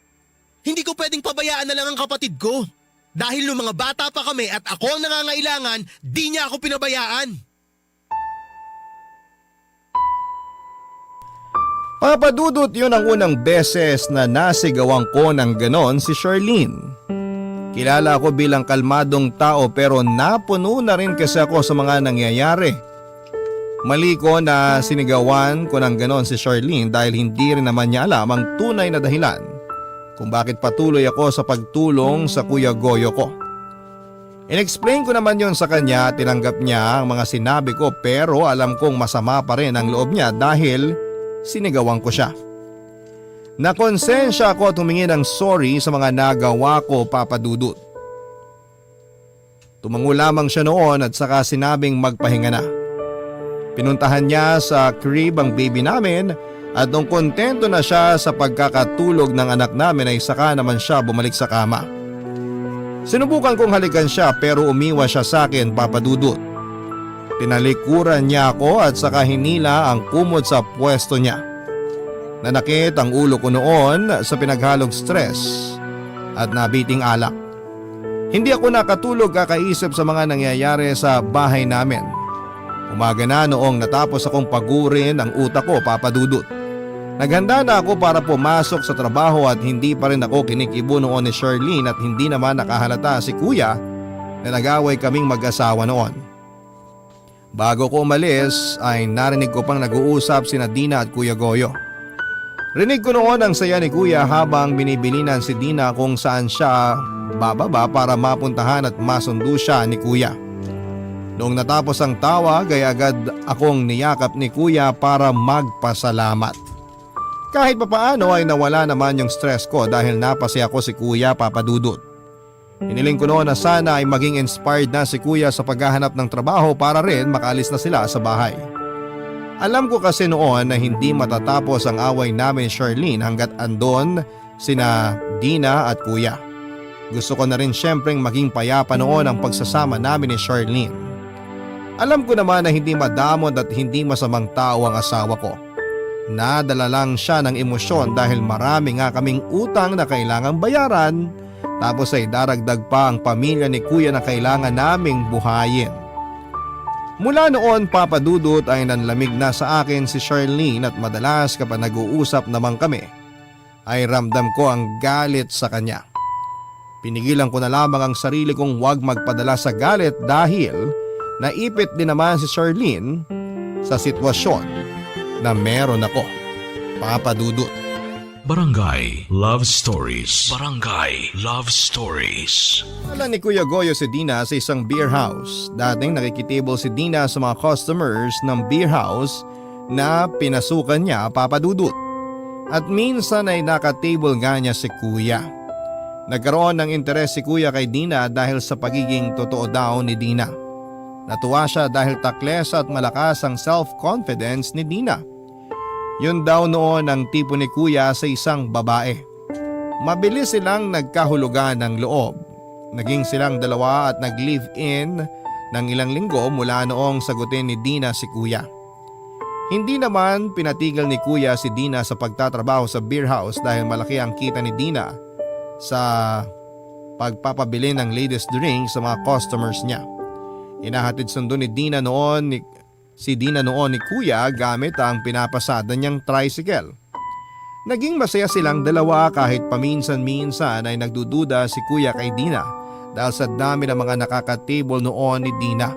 Hindi ko pwedeng pabayaan na lang ang kapatid ko. Dahil nung mga bata pa kami at ako ang nangangailangan, di niya ako pinabayaan. Papadudot yun ang unang beses na nasigawan ko ng ganon si Charlene. Kilala ako bilang kalmadong tao pero napuno na rin kasi ako sa mga nangyayari. Mali ko na sinigawan ko ng ganon si Charlene dahil hindi rin naman niya alam ang tunay na dahilan kung bakit patuloy ako sa pagtulong sa Kuya Goyo ko. In-explain ko naman yon sa kanya, tinanggap niya ang mga sinabi ko pero alam kong masama pa rin ang loob niya dahil sinigawan ko siya. Nakonsensya ako at humingi ng sorry sa mga nagawa ko, Papa Dudut. Tumango lamang siya noon at saka sinabing magpahinga na. Pinuntahan niya sa crib ang baby namin at nung kontento na siya sa pagkakatulog ng anak namin ay saka naman siya bumalik sa kama. Sinubukan kong halikan siya pero umiwas siya sa akin, Papa Dudut. Tinalikuran niya ako at saka hinila ang kumot sa pwesto niya. Nanakit ang ulo ko noon sa pinaghalong stress at nabiting alak. Hindi ako nakatulog kakaisip sa mga nangyayari sa bahay namin. Umaga na noong natapos akong pagurin ang utak ko, Papa Dudut. Naghanda na ako para pumasok sa trabaho at hindi pa rin ako kinikibo noon ni Charlene at hindi naman nakahalata si Kuya na nag-away kaming mag-asawa noon. Bago ko umalis ay narinig ko pang nag-uusap sina Dina at Kuya Goyo. Rinig ko noon ang saya ni Kuya habang binibilinan si Dina kung saan siya bababa para mapuntahan at masundo siya ni Kuya. Noong natapos ang tawag ay agad akong niyakap ni kuya para magpasalamat. Kahit papaano ay nawala naman yung stress ko dahil napasaya ko si kuya, Papa Dudut. Hiniling ko noon na sana ay maging inspired na si kuya sa paghahanap ng trabaho para rin makaalis na sila sa bahay. Alam ko kasi noon na hindi matatapos ang away namin ni Charlene hanggat andon sina Dina at kuya. Gusto ko na rin syempreng maging payapa noon ang pagsasama namin ni Charlene. Alam ko naman na hindi madamot at hindi masamang tao ang asawa ko. Nadala lang siya ng emosyon dahil marami nga kaming utang na kailangang bayaran, tapos ay daragdag pa ang pamilya ni kuya na kailangan naming buhayin. Mula noon, Papa Dudut, ay nanlamig na sa akin si Charlene at madalas kapag nag-uusap naman kami ay ramdam ko ang galit sa kanya. Pinigilan ko na lamang ang sarili kong huwag magpadala sa galit dahil naipit din naman si Charlene sa sitwasyon na meron ako, Papa Dudut. Barangay Love Stories. Barangay Love Stories. Alam ni Kuya Goyo si Dina sa isang beer house. Dating nakikitable si Dina sa mga customers ng beer house na pinasukan niya, Papa Dudut. At minsan ay nakatable nga niya si Kuya. Nagkaroon ng interes si Kuya kay Dina dahil sa pagiging totoo daw ni Dina. Natuwa siya dahil takles at malakas ang self-confidence ni Dina. Yun daw noon ang tipo ni Kuya sa isang babae. Mabilis silang nagkahulugan ng loob. Naging silang dalawa at nag-live-in ng ilang linggo mula noong sagutin ni Dina si Kuya. Hindi naman pinatigil ni Kuya si Dina sa pagtatrabaho sa beer house dahil malaki ang kita ni Dina sa pagpapabili ng latest drink sa mga customers niya. Inahatid sundo ni Dina noon ni Kuya gamit ang pinapasada niyang tricycle. Naging masaya silang dalawa kahit paminsan-minsan ay nagdududa si Kuya kay Dina dahil sa dami ng mga nakaka-table noon ni Dina.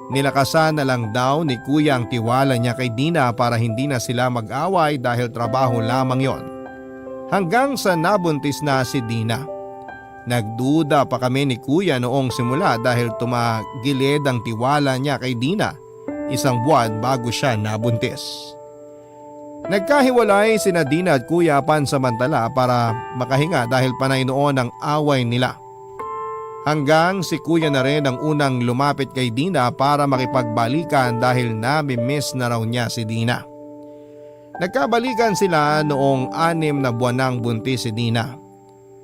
Nilakasan na lang daw ni Kuya ang tiwala niya kay Dina para hindi na sila mag-away dahil trabaho lamang yon. Hanggang sa nabuntis na si Dina. Nagduda pa kami ni Kuya noong simula dahil tumagilid ang tiwala niya kay Dina 1 buwan bago siya nabuntis. Nagkahiwalay sina Dina at Kuya pansamantala para makahinga dahil panay noon ang away nila. Hanggang si Kuya na rin ang unang lumapit kay Dina para makipagbalikan dahil nami-miss na raw niya si Dina. Nagkabalikan sila noong 6 na buwan nang buntis si Dina.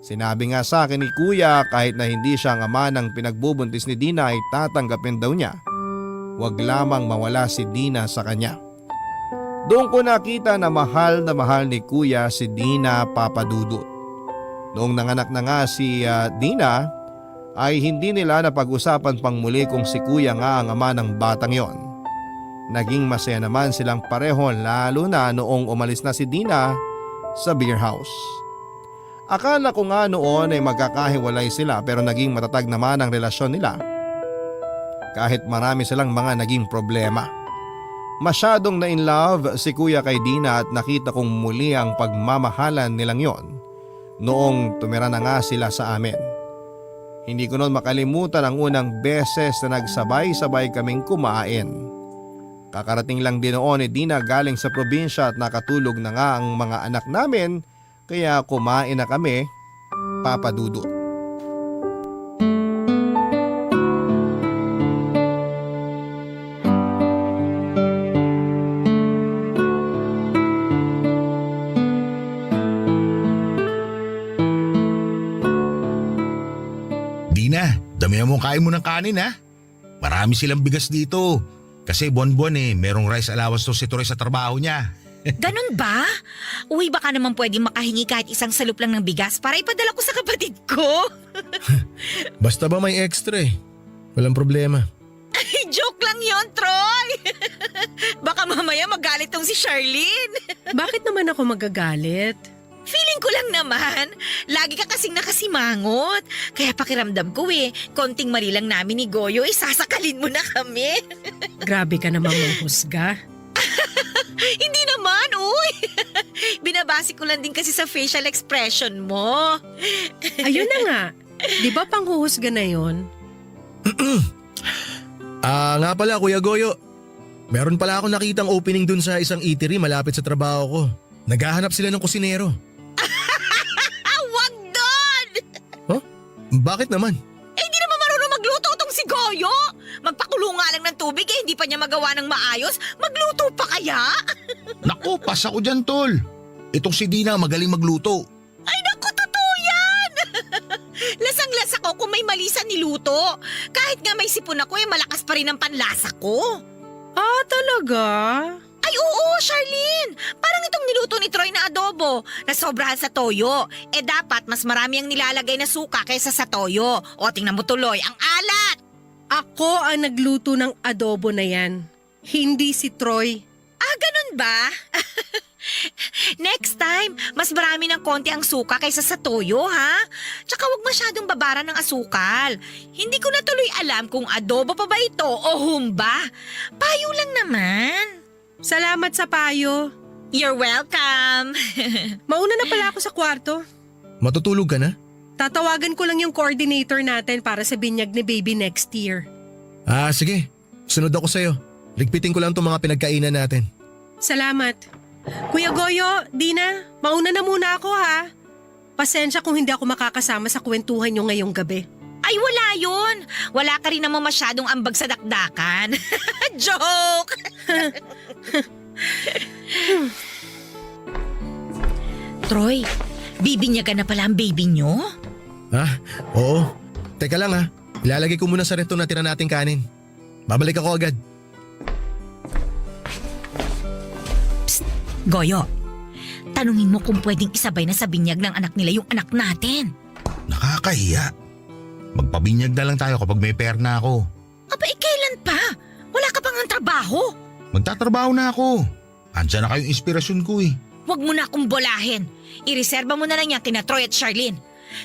Sinabi nga sa akin ni Kuya kahit na hindi siya ang ama ng pinagbubuntis ni Dina ay tatanggapin daw niya. Huwag lamang mawala si Dina sa kanya. Doon ko nakita na mahal ni Kuya si Dina, Papa Dudut. Noong nanganak na nga si Dina ay hindi nila napag-usapan pang muli kung si Kuya nga ang ama ng batang yon. Naging masaya naman silang pareho lalo na noong umalis na si Dina sa beer house. Akala ko nga noon ay magkakahiwalay sila pero naging matatag naman ang relasyon nila. Kahit marami silang mga naging problema. Masyadong na in love si Kuya kay Dina at nakita kong muli ang pagmamahalan nilang yon noong tumira na nga sila sa amin. Hindi ko noon makalimutan ang unang beses na nagsabay-sabay kaming kumain. Kakarating lang din noon ni Dina galing sa probinsya at nakatulog na nga ang mga anak namin kaya kumain na kami, Papa Dudut. Dina, damihan mo kain mo ng kanin ha. Marami silang bigas dito. Kasi buwan-buwan merong rice allowance to si Torre sa trabaho niya. Ganun ba? Uy, baka naman pwede makahingi kahit isang salup lang ng bigas para ipadala ko sa kapatid ko. Basta ba may extra walang problema. Ay, joke lang yon, Troy. Baka mamaya magalit tong si Charlene. Bakit naman ako magagalit? Feeling ko lang naman, lagi ka kasing nakasimangot. Kaya pakiramdam ko konting mali lang namin ni Goyo, sasakalin mo na kami. Grabe ka naman manghusga. Hindi naman, uy. Binabasi ko lang din kasi sa facial expression mo. Ayun na nga. Di ba panghuhusga na yon? Nga pala Kuya Goyo. Meron pala ako nakitang opening dun sa isang eatery malapit sa trabaho ko. Naghahanap sila ng kusinero. Wag doon! Huh? Bakit naman? Hindi naman marunong magluto tong si Goyo. Magpakulo nga lang ng tubig hindi pa niya magawa ng maayos. Magluto pa kaya? Naku, pas ako dyan tol. Itong si Dina magaling magluto. Ay naku, totoo yan! Lasang-lasa ko kung may mali sa niluto. Kahit nga may sipon ako malakas pa rin ang panlasa ko. Ah, talaga? Ay oo, Charlene! Parang itong niluto ni Troy na adobo, na sobrahan sa toyo. Dapat mas marami ang nilalagay na suka kaysa sa toyo. O tingnan mo tuloy, ang alat! Ako ang nagluto ng adobo na yan. Hindi si Troy. Ganun ba? Next time, mas marami ng konti ang suka kaysa sa toyo, ha? Tsaka wag masyadong babaran ng asukal. Hindi ko na tuloy alam kung adobo pa ba ito o humba. Payo lang naman. Salamat sa payo. You're welcome. Mauna na pala ako sa kwarto. Matutulog ka na? Tatawagan ko lang yung coordinator natin para sa binyag ni baby next year. Sige. Sunod ako sa'yo. Ligpitin ko lang itong mga pinagkainan natin. Salamat. Kuya Goyo, Dina, mauna na muna ako ha. Pasensya kung hindi ako makakasama sa kwentuhan nyo ngayong gabi. Ay wala yun. Wala ka rin naman masyadong ambag sa dakdakan. Joke! Troy, bibinyagan na pala ang baby nyo? Oo. Teka lang ha. Ilalagay ko muna sa ref itong natira nating kanin. Babalik ako agad. Goyo, tanungin mo kung pwedeng isabay na sa binyag ng anak nila yung anak natin. Nakakahiya. Magpabinyag na lang tayo kapag may pera na ako. Kailan pa? Wala ka pang ang trabaho. Magtatrabaho na ako. Andiyan na kayong inspirasyon ko eh. Huwag mo na akong bolahin. Ireserba mo na lang yan kina Troy at Charlene.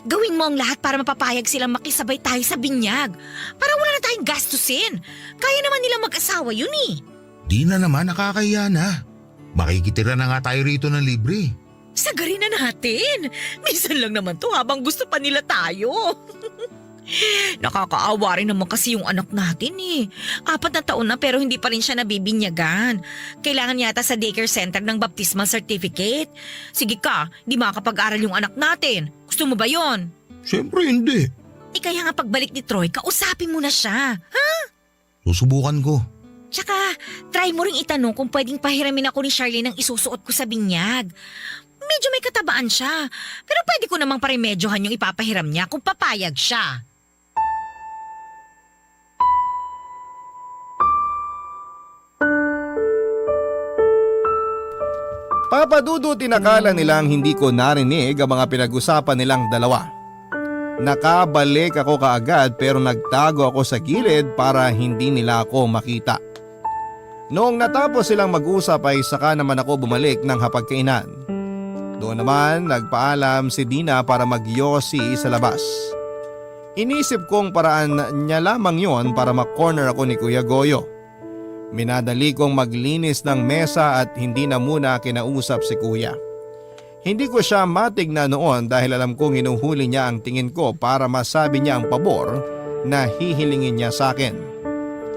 Gawin mo ang lahat para mapapayag silang makisabay tayo sa binyag. Para wala na tayong gastusin. Kaya naman nila mag-asawa yun eh. Di na naman, nakakahiya na. Makikitira na nga tayo rito ng libre. Sagarin na natin. Minsan lang naman to habang gusto pa nila tayo. Nakakaawa rin naman kasi yung anak natin eh. 4 na taon na pero hindi pa rin siya nabibinyagan. Kailangan yata sa daycare center ng baptismal certificate. Sige ka, di makakapag-aral yung anak natin. Gusto mo ba yon? Siyempre hindi. Kaya nga pagbalik ni Troy, kausapin mo na siya. Susubukan ko. Tsaka, try mo ring itanong kung pwedeng pahiramin ako ni Charlene ang isusuot ko sa binyag. Medyo may katabaan siya. Pero pwede ko namang paremedyohan yung ipapahiram niya kung papayag siya. Papadudo tinakala nilang hindi ko narinig ang mga pinag-usapan nilang dalawa. Nakabalik ako kaagad pero nagtago ako sa gilid para hindi nila ako makita. Noong natapos silang mag-usap ay saka naman ako bumalik ng hapagkainan. Doon naman nagpaalam si Dina para magyosi sa labas. Inisip kong paraan niya lamang yon para makorner ako ni Kuya Goyo. Minadali kong maglinis ng mesa at hindi na muna kinausap si Kuya. Hindi ko siya matignan noon dahil alam kong hinuhuli niya ang tingin ko para masabi niya ang pabor na hihilingin niya sa akin.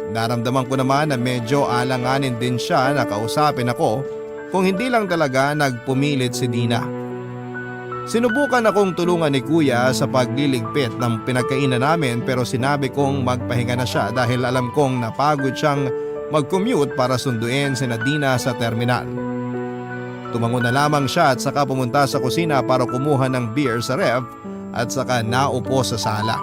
Naramdaman ko naman na medyo alanganin din siya na kausapin ako kung hindi lang talaga nagpumilit si Dina. Sinubukan akong tulungan ni Kuya sa pagliligpit ng pinagkainan namin pero sinabi kong magpahinga na siya dahil alam kong napagod siyang mag-commute para sunduin si Dina sa terminal. Tumango na lamang siya at saka pumunta sa kusina para kumuha ng beer sa ref at saka naupo sa sala.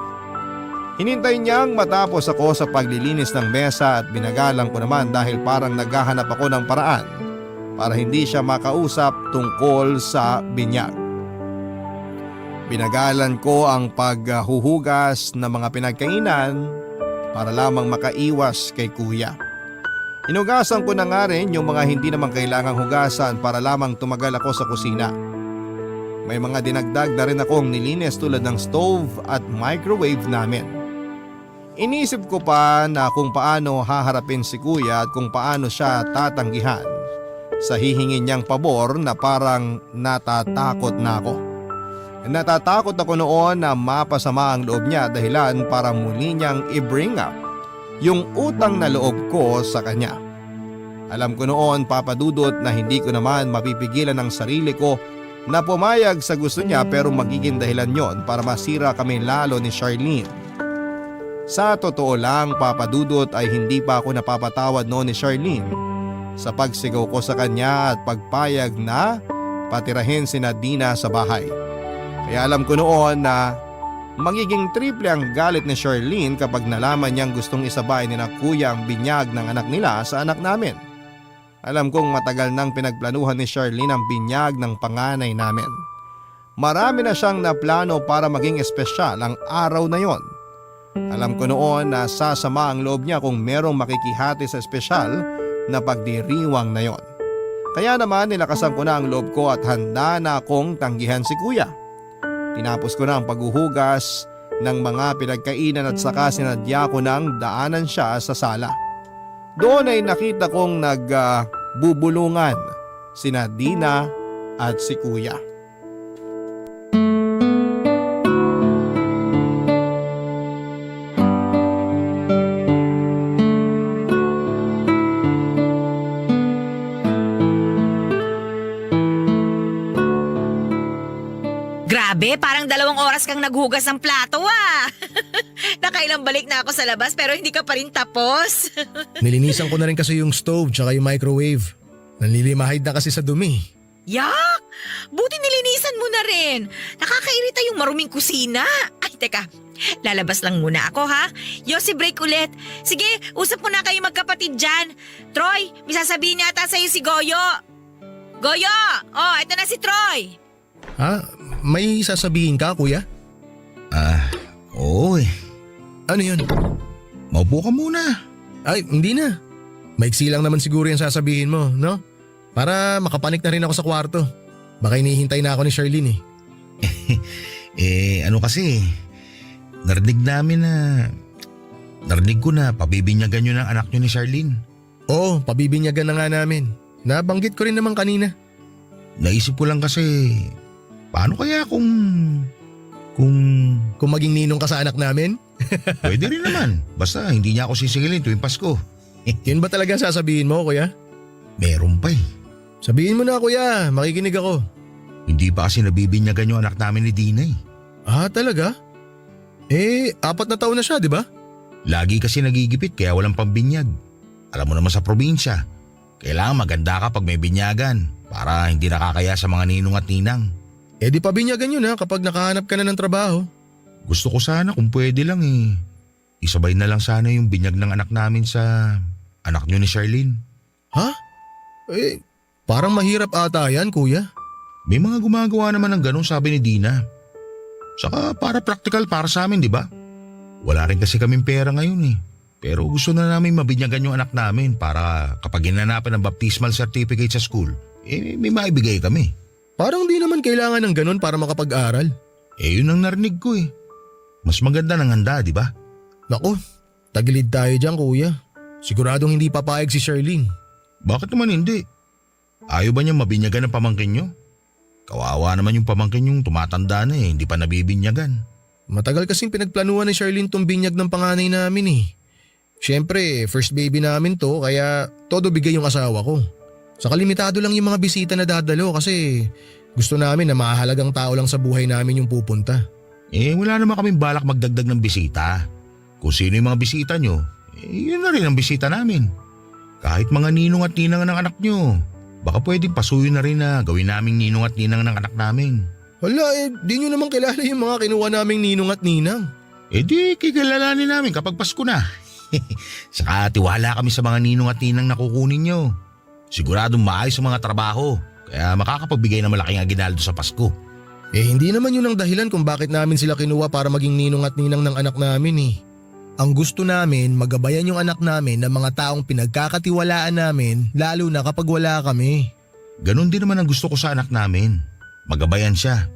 Hinintay niyang matapos ako sa paglilinis ng mesa at binagalang ko naman dahil parang naghahanap ako ng paraan para hindi siya makausap tungkol sa binyag. Binagalan ko ang paghuhugas ng mga pinagkainan para lamang makaiwas kay Kuya. Hinugasan ko na nga rin yung mga hindi naman kailangang hugasan para lamang tumagal ako sa kusina. May mga dinagdag na rin akong nilinis tulad ng stove at microwave namin. Inisip ko pa na kung paano haharapin si Kuya at kung paano siya tatanggihan sa hihingin niyang pabor na parang natatakot na ako. Natatakot ako noon na mapasama ang loob niya dahilan para muli niyang i-bring up yung utang na loob ko sa kanya. Alam ko noon, Papa Dudut, na hindi ko naman mapipigilan ang sarili ko na pumayag sa gusto niya, pero magiging dahilan yon para masira kami lalo ni Charlene. Sa totoo lang, Papa Dudut, ay hindi pa ako napapatawad noon ni Charlene sa pagsigaw ko sa kanya at pagpayag na patirahin si Dina sa bahay. Kaya alam ko noon na magiging triple ang galit ni Charlene kapag nalaman niyang gustong isabay ni na kuya ang binyag ng anak nila sa anak namin. Alam kong matagal nang pinagplanuhan ni Charlene ang binyag ng panganay namin. Marami na siyang naplano para maging espesyal ang araw na yon. Alam ko noon na sasama ang loob niya kung merong makikihati sa espesyal na pagdiriwang na yon. Kaya naman nilakasan ko na ang loob ko at handa na akong tanggihan si kuya. Tinapos ko na ang paghuhugas ng mga pinagkainan at saka sinadya ko nang daanan siya sa sala. Doon ay nakita kong nagbubulungan sina Dina at si kuya. Grabe, parang 2 oras kang naghugas ng plato Nakailang balik na ako sa labas pero hindi ka pa rin tapos. Nilinisan ko na rin kasi yung stove tsaka yung microwave. Nanlilimahid na kasi sa dumi. Yak! Buti nilinisan mo na rin. Nakakairita yung maruming kusina. Ay, teka. Lalabas lang muna ako ha. Yossi, break ulit. Sige, usap mo na kayo magkapatid dyan. Troy, may sasabihin yata sa'yo si Goyo. Goyo! Oh, ito na si Troy. Ha? May sasabihin ka, kuya? Oo eh. Ano yun? Maupo ka muna. Ay, hindi na. Maiksi lang naman siguro yung sasabihin mo, no? Para makapanik na rin ako sa kwarto. Baka hinihintay na ako ni Charlene Ano kasi, narinig ko na pabibinyagan nyo ng anak nyo ni Charlene. Oo, pabibinyagan na nga namin. Nabanggit ko rin naman kanina. Naisip ko lang kasi, paano kaya kung Kung maging ninong ka sa anak namin? pwede rin naman. Basta hindi niya ako sisingilin tuwing Pasko. Yun ba talaga sasabihin mo, kuya? Meron pa eh. Sabihin mo na, kuya. Makikinig ako. Hindi pa kasi nabibinyagan yung anak namin ni Dina eh. Ah, talaga? 4 na taon na siya, di ba? Lagi kasi nagigipit kaya walang pambinyag. Alam mo naman sa probinsya, kailangan maganda ka pag may binyagan para hindi nakakaya sa mga ninong at ninang. Di pabinyagan yun kapag nakahanap ka na ng trabaho. Gusto ko sana kung pwede lang eh. Isabay na lang sana yung binyag ng anak namin sa anak nyo ni Charlene. Ha? Parang mahirap ata yan, kuya. May mga gumagawa naman ng ganun, sabi ni Dina. Saka para practical para sa amin, di ba? Wala rin kasi kaming pera ngayon eh. Pero gusto na namin mabinyagan yung anak namin para kapag ginanapan ng baptismal certificate sa school, may maibigay kami. Parang di naman kailangan ng ganun para makapag-aral. Yun ang narinig ko eh. Mas maganda ng handa, di ba? Naku, tagilid tayo dyan, kuya. Siguradong hindi papayag si Charlene. Bakit naman hindi? Ayaw ba niya mabinyagan ng pamangkin nyo? Kawawa naman yung pamangkin yung tumatanda na hindi pa nabibinyagan. Matagal kasing pinagplanuhan ni Charlene tong binyag ng panganay namin eh. Siyempre, first baby namin to kaya todo bigay yung asawa ko. Saka limitado lang yung mga bisita na dadalo kasi gusto namin na mahalagang tao lang sa buhay namin yung pupunta. Wala naman kaming balak magdagdag ng bisita. Kung sino yung mga bisita nyo, yun na rin ang bisita namin. Kahit mga ninong at ninang ng anak nyo, baka pwedeng pasuyo na rin na gawin naming ninong at ninang ng anak namin. Wala di nyo naman kilala yung mga kinuha naming ninong at ninang. Di kikilalanin namin kapag Pasko na. Saka tiwala kami sa mga ninong at ninang na kukunin nyo. Siguradong maayos ang mga trabaho, kaya makakapagbigay ng malaking aginaldo sa Pasko. Hindi naman yun ang dahilan kung bakit namin sila kinuha para maging ninong at ninang ng anak namin eh. Ang gusto namin, magabayan yung anak namin ng mga taong pinagkakatiwalaan namin lalo na kapag wala kami. Ganon din naman ang gusto ko sa anak namin. Magabayan siya.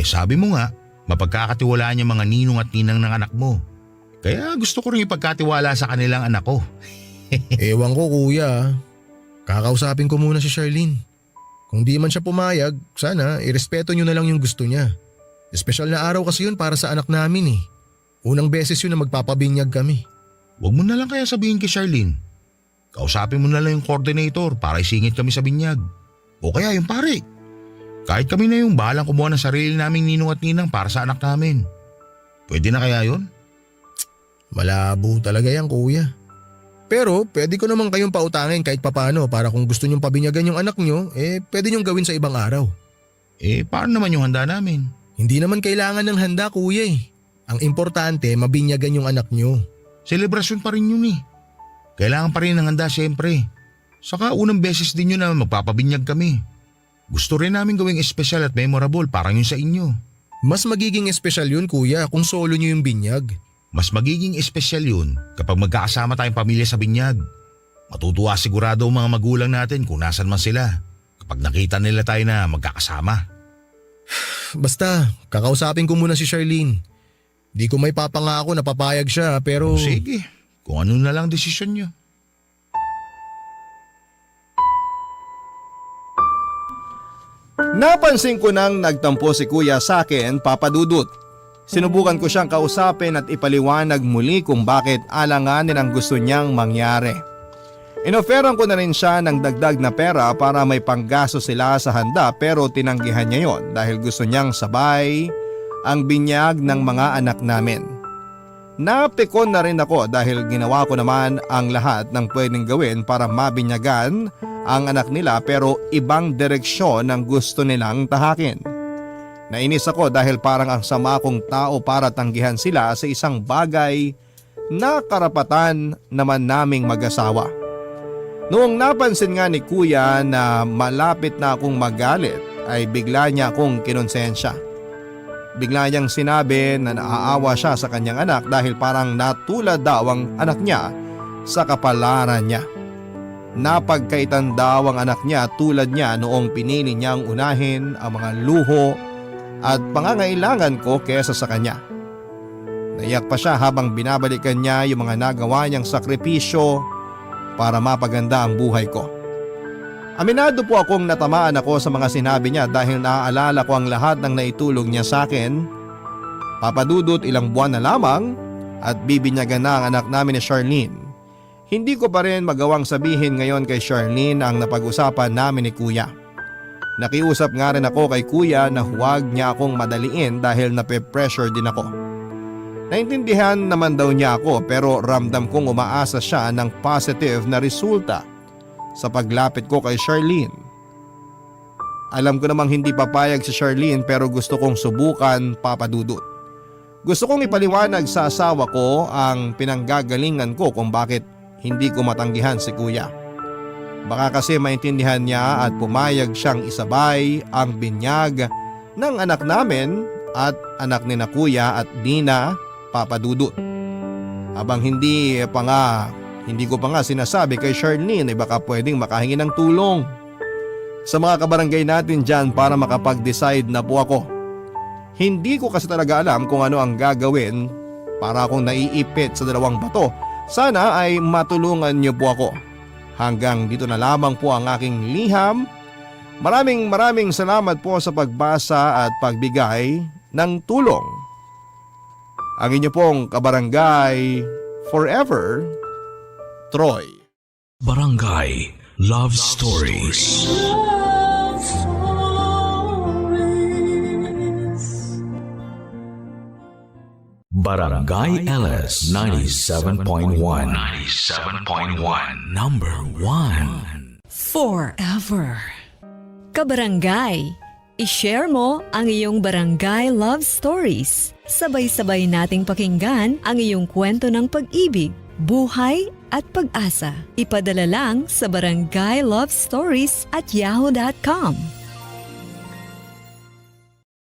Sabi mo nga, mapagkakatiwalaan yung mga ninong at ninang ng anak mo. Kaya gusto ko rin ipagkatiwala sa kanilang anak ko. Ewan ko, kuya. Kakausapin ko muna si Charlene. Kung di man siya pumayag, sana irespeto nyo na lang yung gusto niya. Espesyal na araw kasi yun para sa anak namin eh. Unang beses yun na magpapabinyag kami. Huwag mo na lang kaya sabihin kay Charlene. Kausapin mo na lang yung coordinator para isingit kami sa binyag. O kaya yung pare. Kahit kami na yung bahalang kumuha ng sarili naming ninong at ninang para sa anak namin. Pwede na kaya yun? Malabo talaga yan, kuya. Pero pwede ko naman kayong pautangin kahit papano para kung gusto nyong pabinyagan yung anak nyo, pwede nyong gawin sa ibang araw. Paano naman yung handa namin? Hindi naman kailangan ng handa, kuya eh. Ang importante, mabinyagan yung anak nyo. Selebrasyon pa rin yun eh. Kailangan pa rin ng handa siyempre. Saka unang beses din yun na magpapabinyag kami. Gusto rin namin gawing espesyal at memorable parang yun sa inyo. Mas magiging espesyal yun, kuya, kung solo nyo yung binyag. Mas magiging espesyal yun kapag magkakasama tayong pamilya sa binyag. Matutuwa sigurado ang mga magulang natin kung nasan man sila kapag nakita nila tayo na magkakasama. Basta, kakausapin ko muna si Charlene. Di ko may papangako na papayag siya pero… Sige, kung ano na lang desisyon nyo. Napansin ko nang nagtampo si kuya sa akin, Papa Dudut. Sinubukan ko siyang kausapin at ipaliwanag muli kung bakit alanganin ang gusto niyang mangyari. Inoferan ko na rin siya ng dagdag na pera para may panggasto sila sa handa pero tinanggihan niya yon dahil gusto niyang sabay ang binyag ng mga anak namin. Napikon na rin ako dahil ginawa ko naman ang lahat ng pwedeng gawin para mabinyagan ang anak nila pero ibang direksyon ang gusto nilang tahakin. Nainis ako dahil parang ang sama kong tao para tanggihan sila sa isang bagay na karapatan naman naming mag-asawa. Noong napansin nga ni kuya na malapit na akong magalit ay bigla niya akong kinonsensya. Bigla niyang sinabi na naaawa siya sa kanyang anak dahil parang natulad daw ang anak niya sa kapalaran niya. Napagkaitan daw ang anak niya tulad niya noong pinili niyang unahin ang mga luho at pangangailangan ko kesa sa kanya. Naiyak pa siya habang binabalikan niya yung mga nagawa niyang sakripisyo para mapaganda ang buhay ko. Aminado po akong natamaan ako sa mga sinabi niya dahil naaalala ko ang lahat ng naitulong niya sa akin. Papadudot ilang buwan na lamang at bibinyagan na ang anak namin ni Charlene. Hindi ko pa rin magawang sabihin ngayon kay Charlene ang napag-usapan namin ni kuya. Nakiusap nga rin ako kay kuya na huwag niya akong madaliin dahil nape-pressure din ako. Naintindihan naman daw niya ako pero ramdam kong umaasa siya ng positive na resulta sa paglapit ko kay Charlene. Alam ko namang hindi papayag si Charlene pero gusto kong subukan, Papa Dudut. Gusto kong ipaliwanag sa asawa ko ang pinanggagalingan ko kung bakit hindi ko matanggihan si kuya. Baka kasi maintindihan niya at pumayag siyang isabay ang binyag ng anak namin at anak ni na kuya at Dina, Papa Dudut. Habang hindi ko pa nga sinasabi kay Charlene baka pwedeng makahingi ng tulong sa mga kabarangay natin dyan para makapag-decide na po ako. Hindi ko kasi talaga alam kung ano ang gagawin para akong naiipit sa dalawang bato. Sana ay matulungan niyo po ako. Hanggang dito na lamang po ang aking liham. Maraming salamat po sa pagbasa at pagbigay ng tulong. Ang inyo pong kabarangay forever, Troy. Barangay Love Stories. Barangay LS 97.1 Number 1 Forever. Kabarangay, i-share mo ang iyong barangay love stories. Sabay-sabay nating pakinggan ang iyong kwento ng pag-ibig, buhay at pag-asa. Ipadala lang sa barangaylovestories@yahoo.com.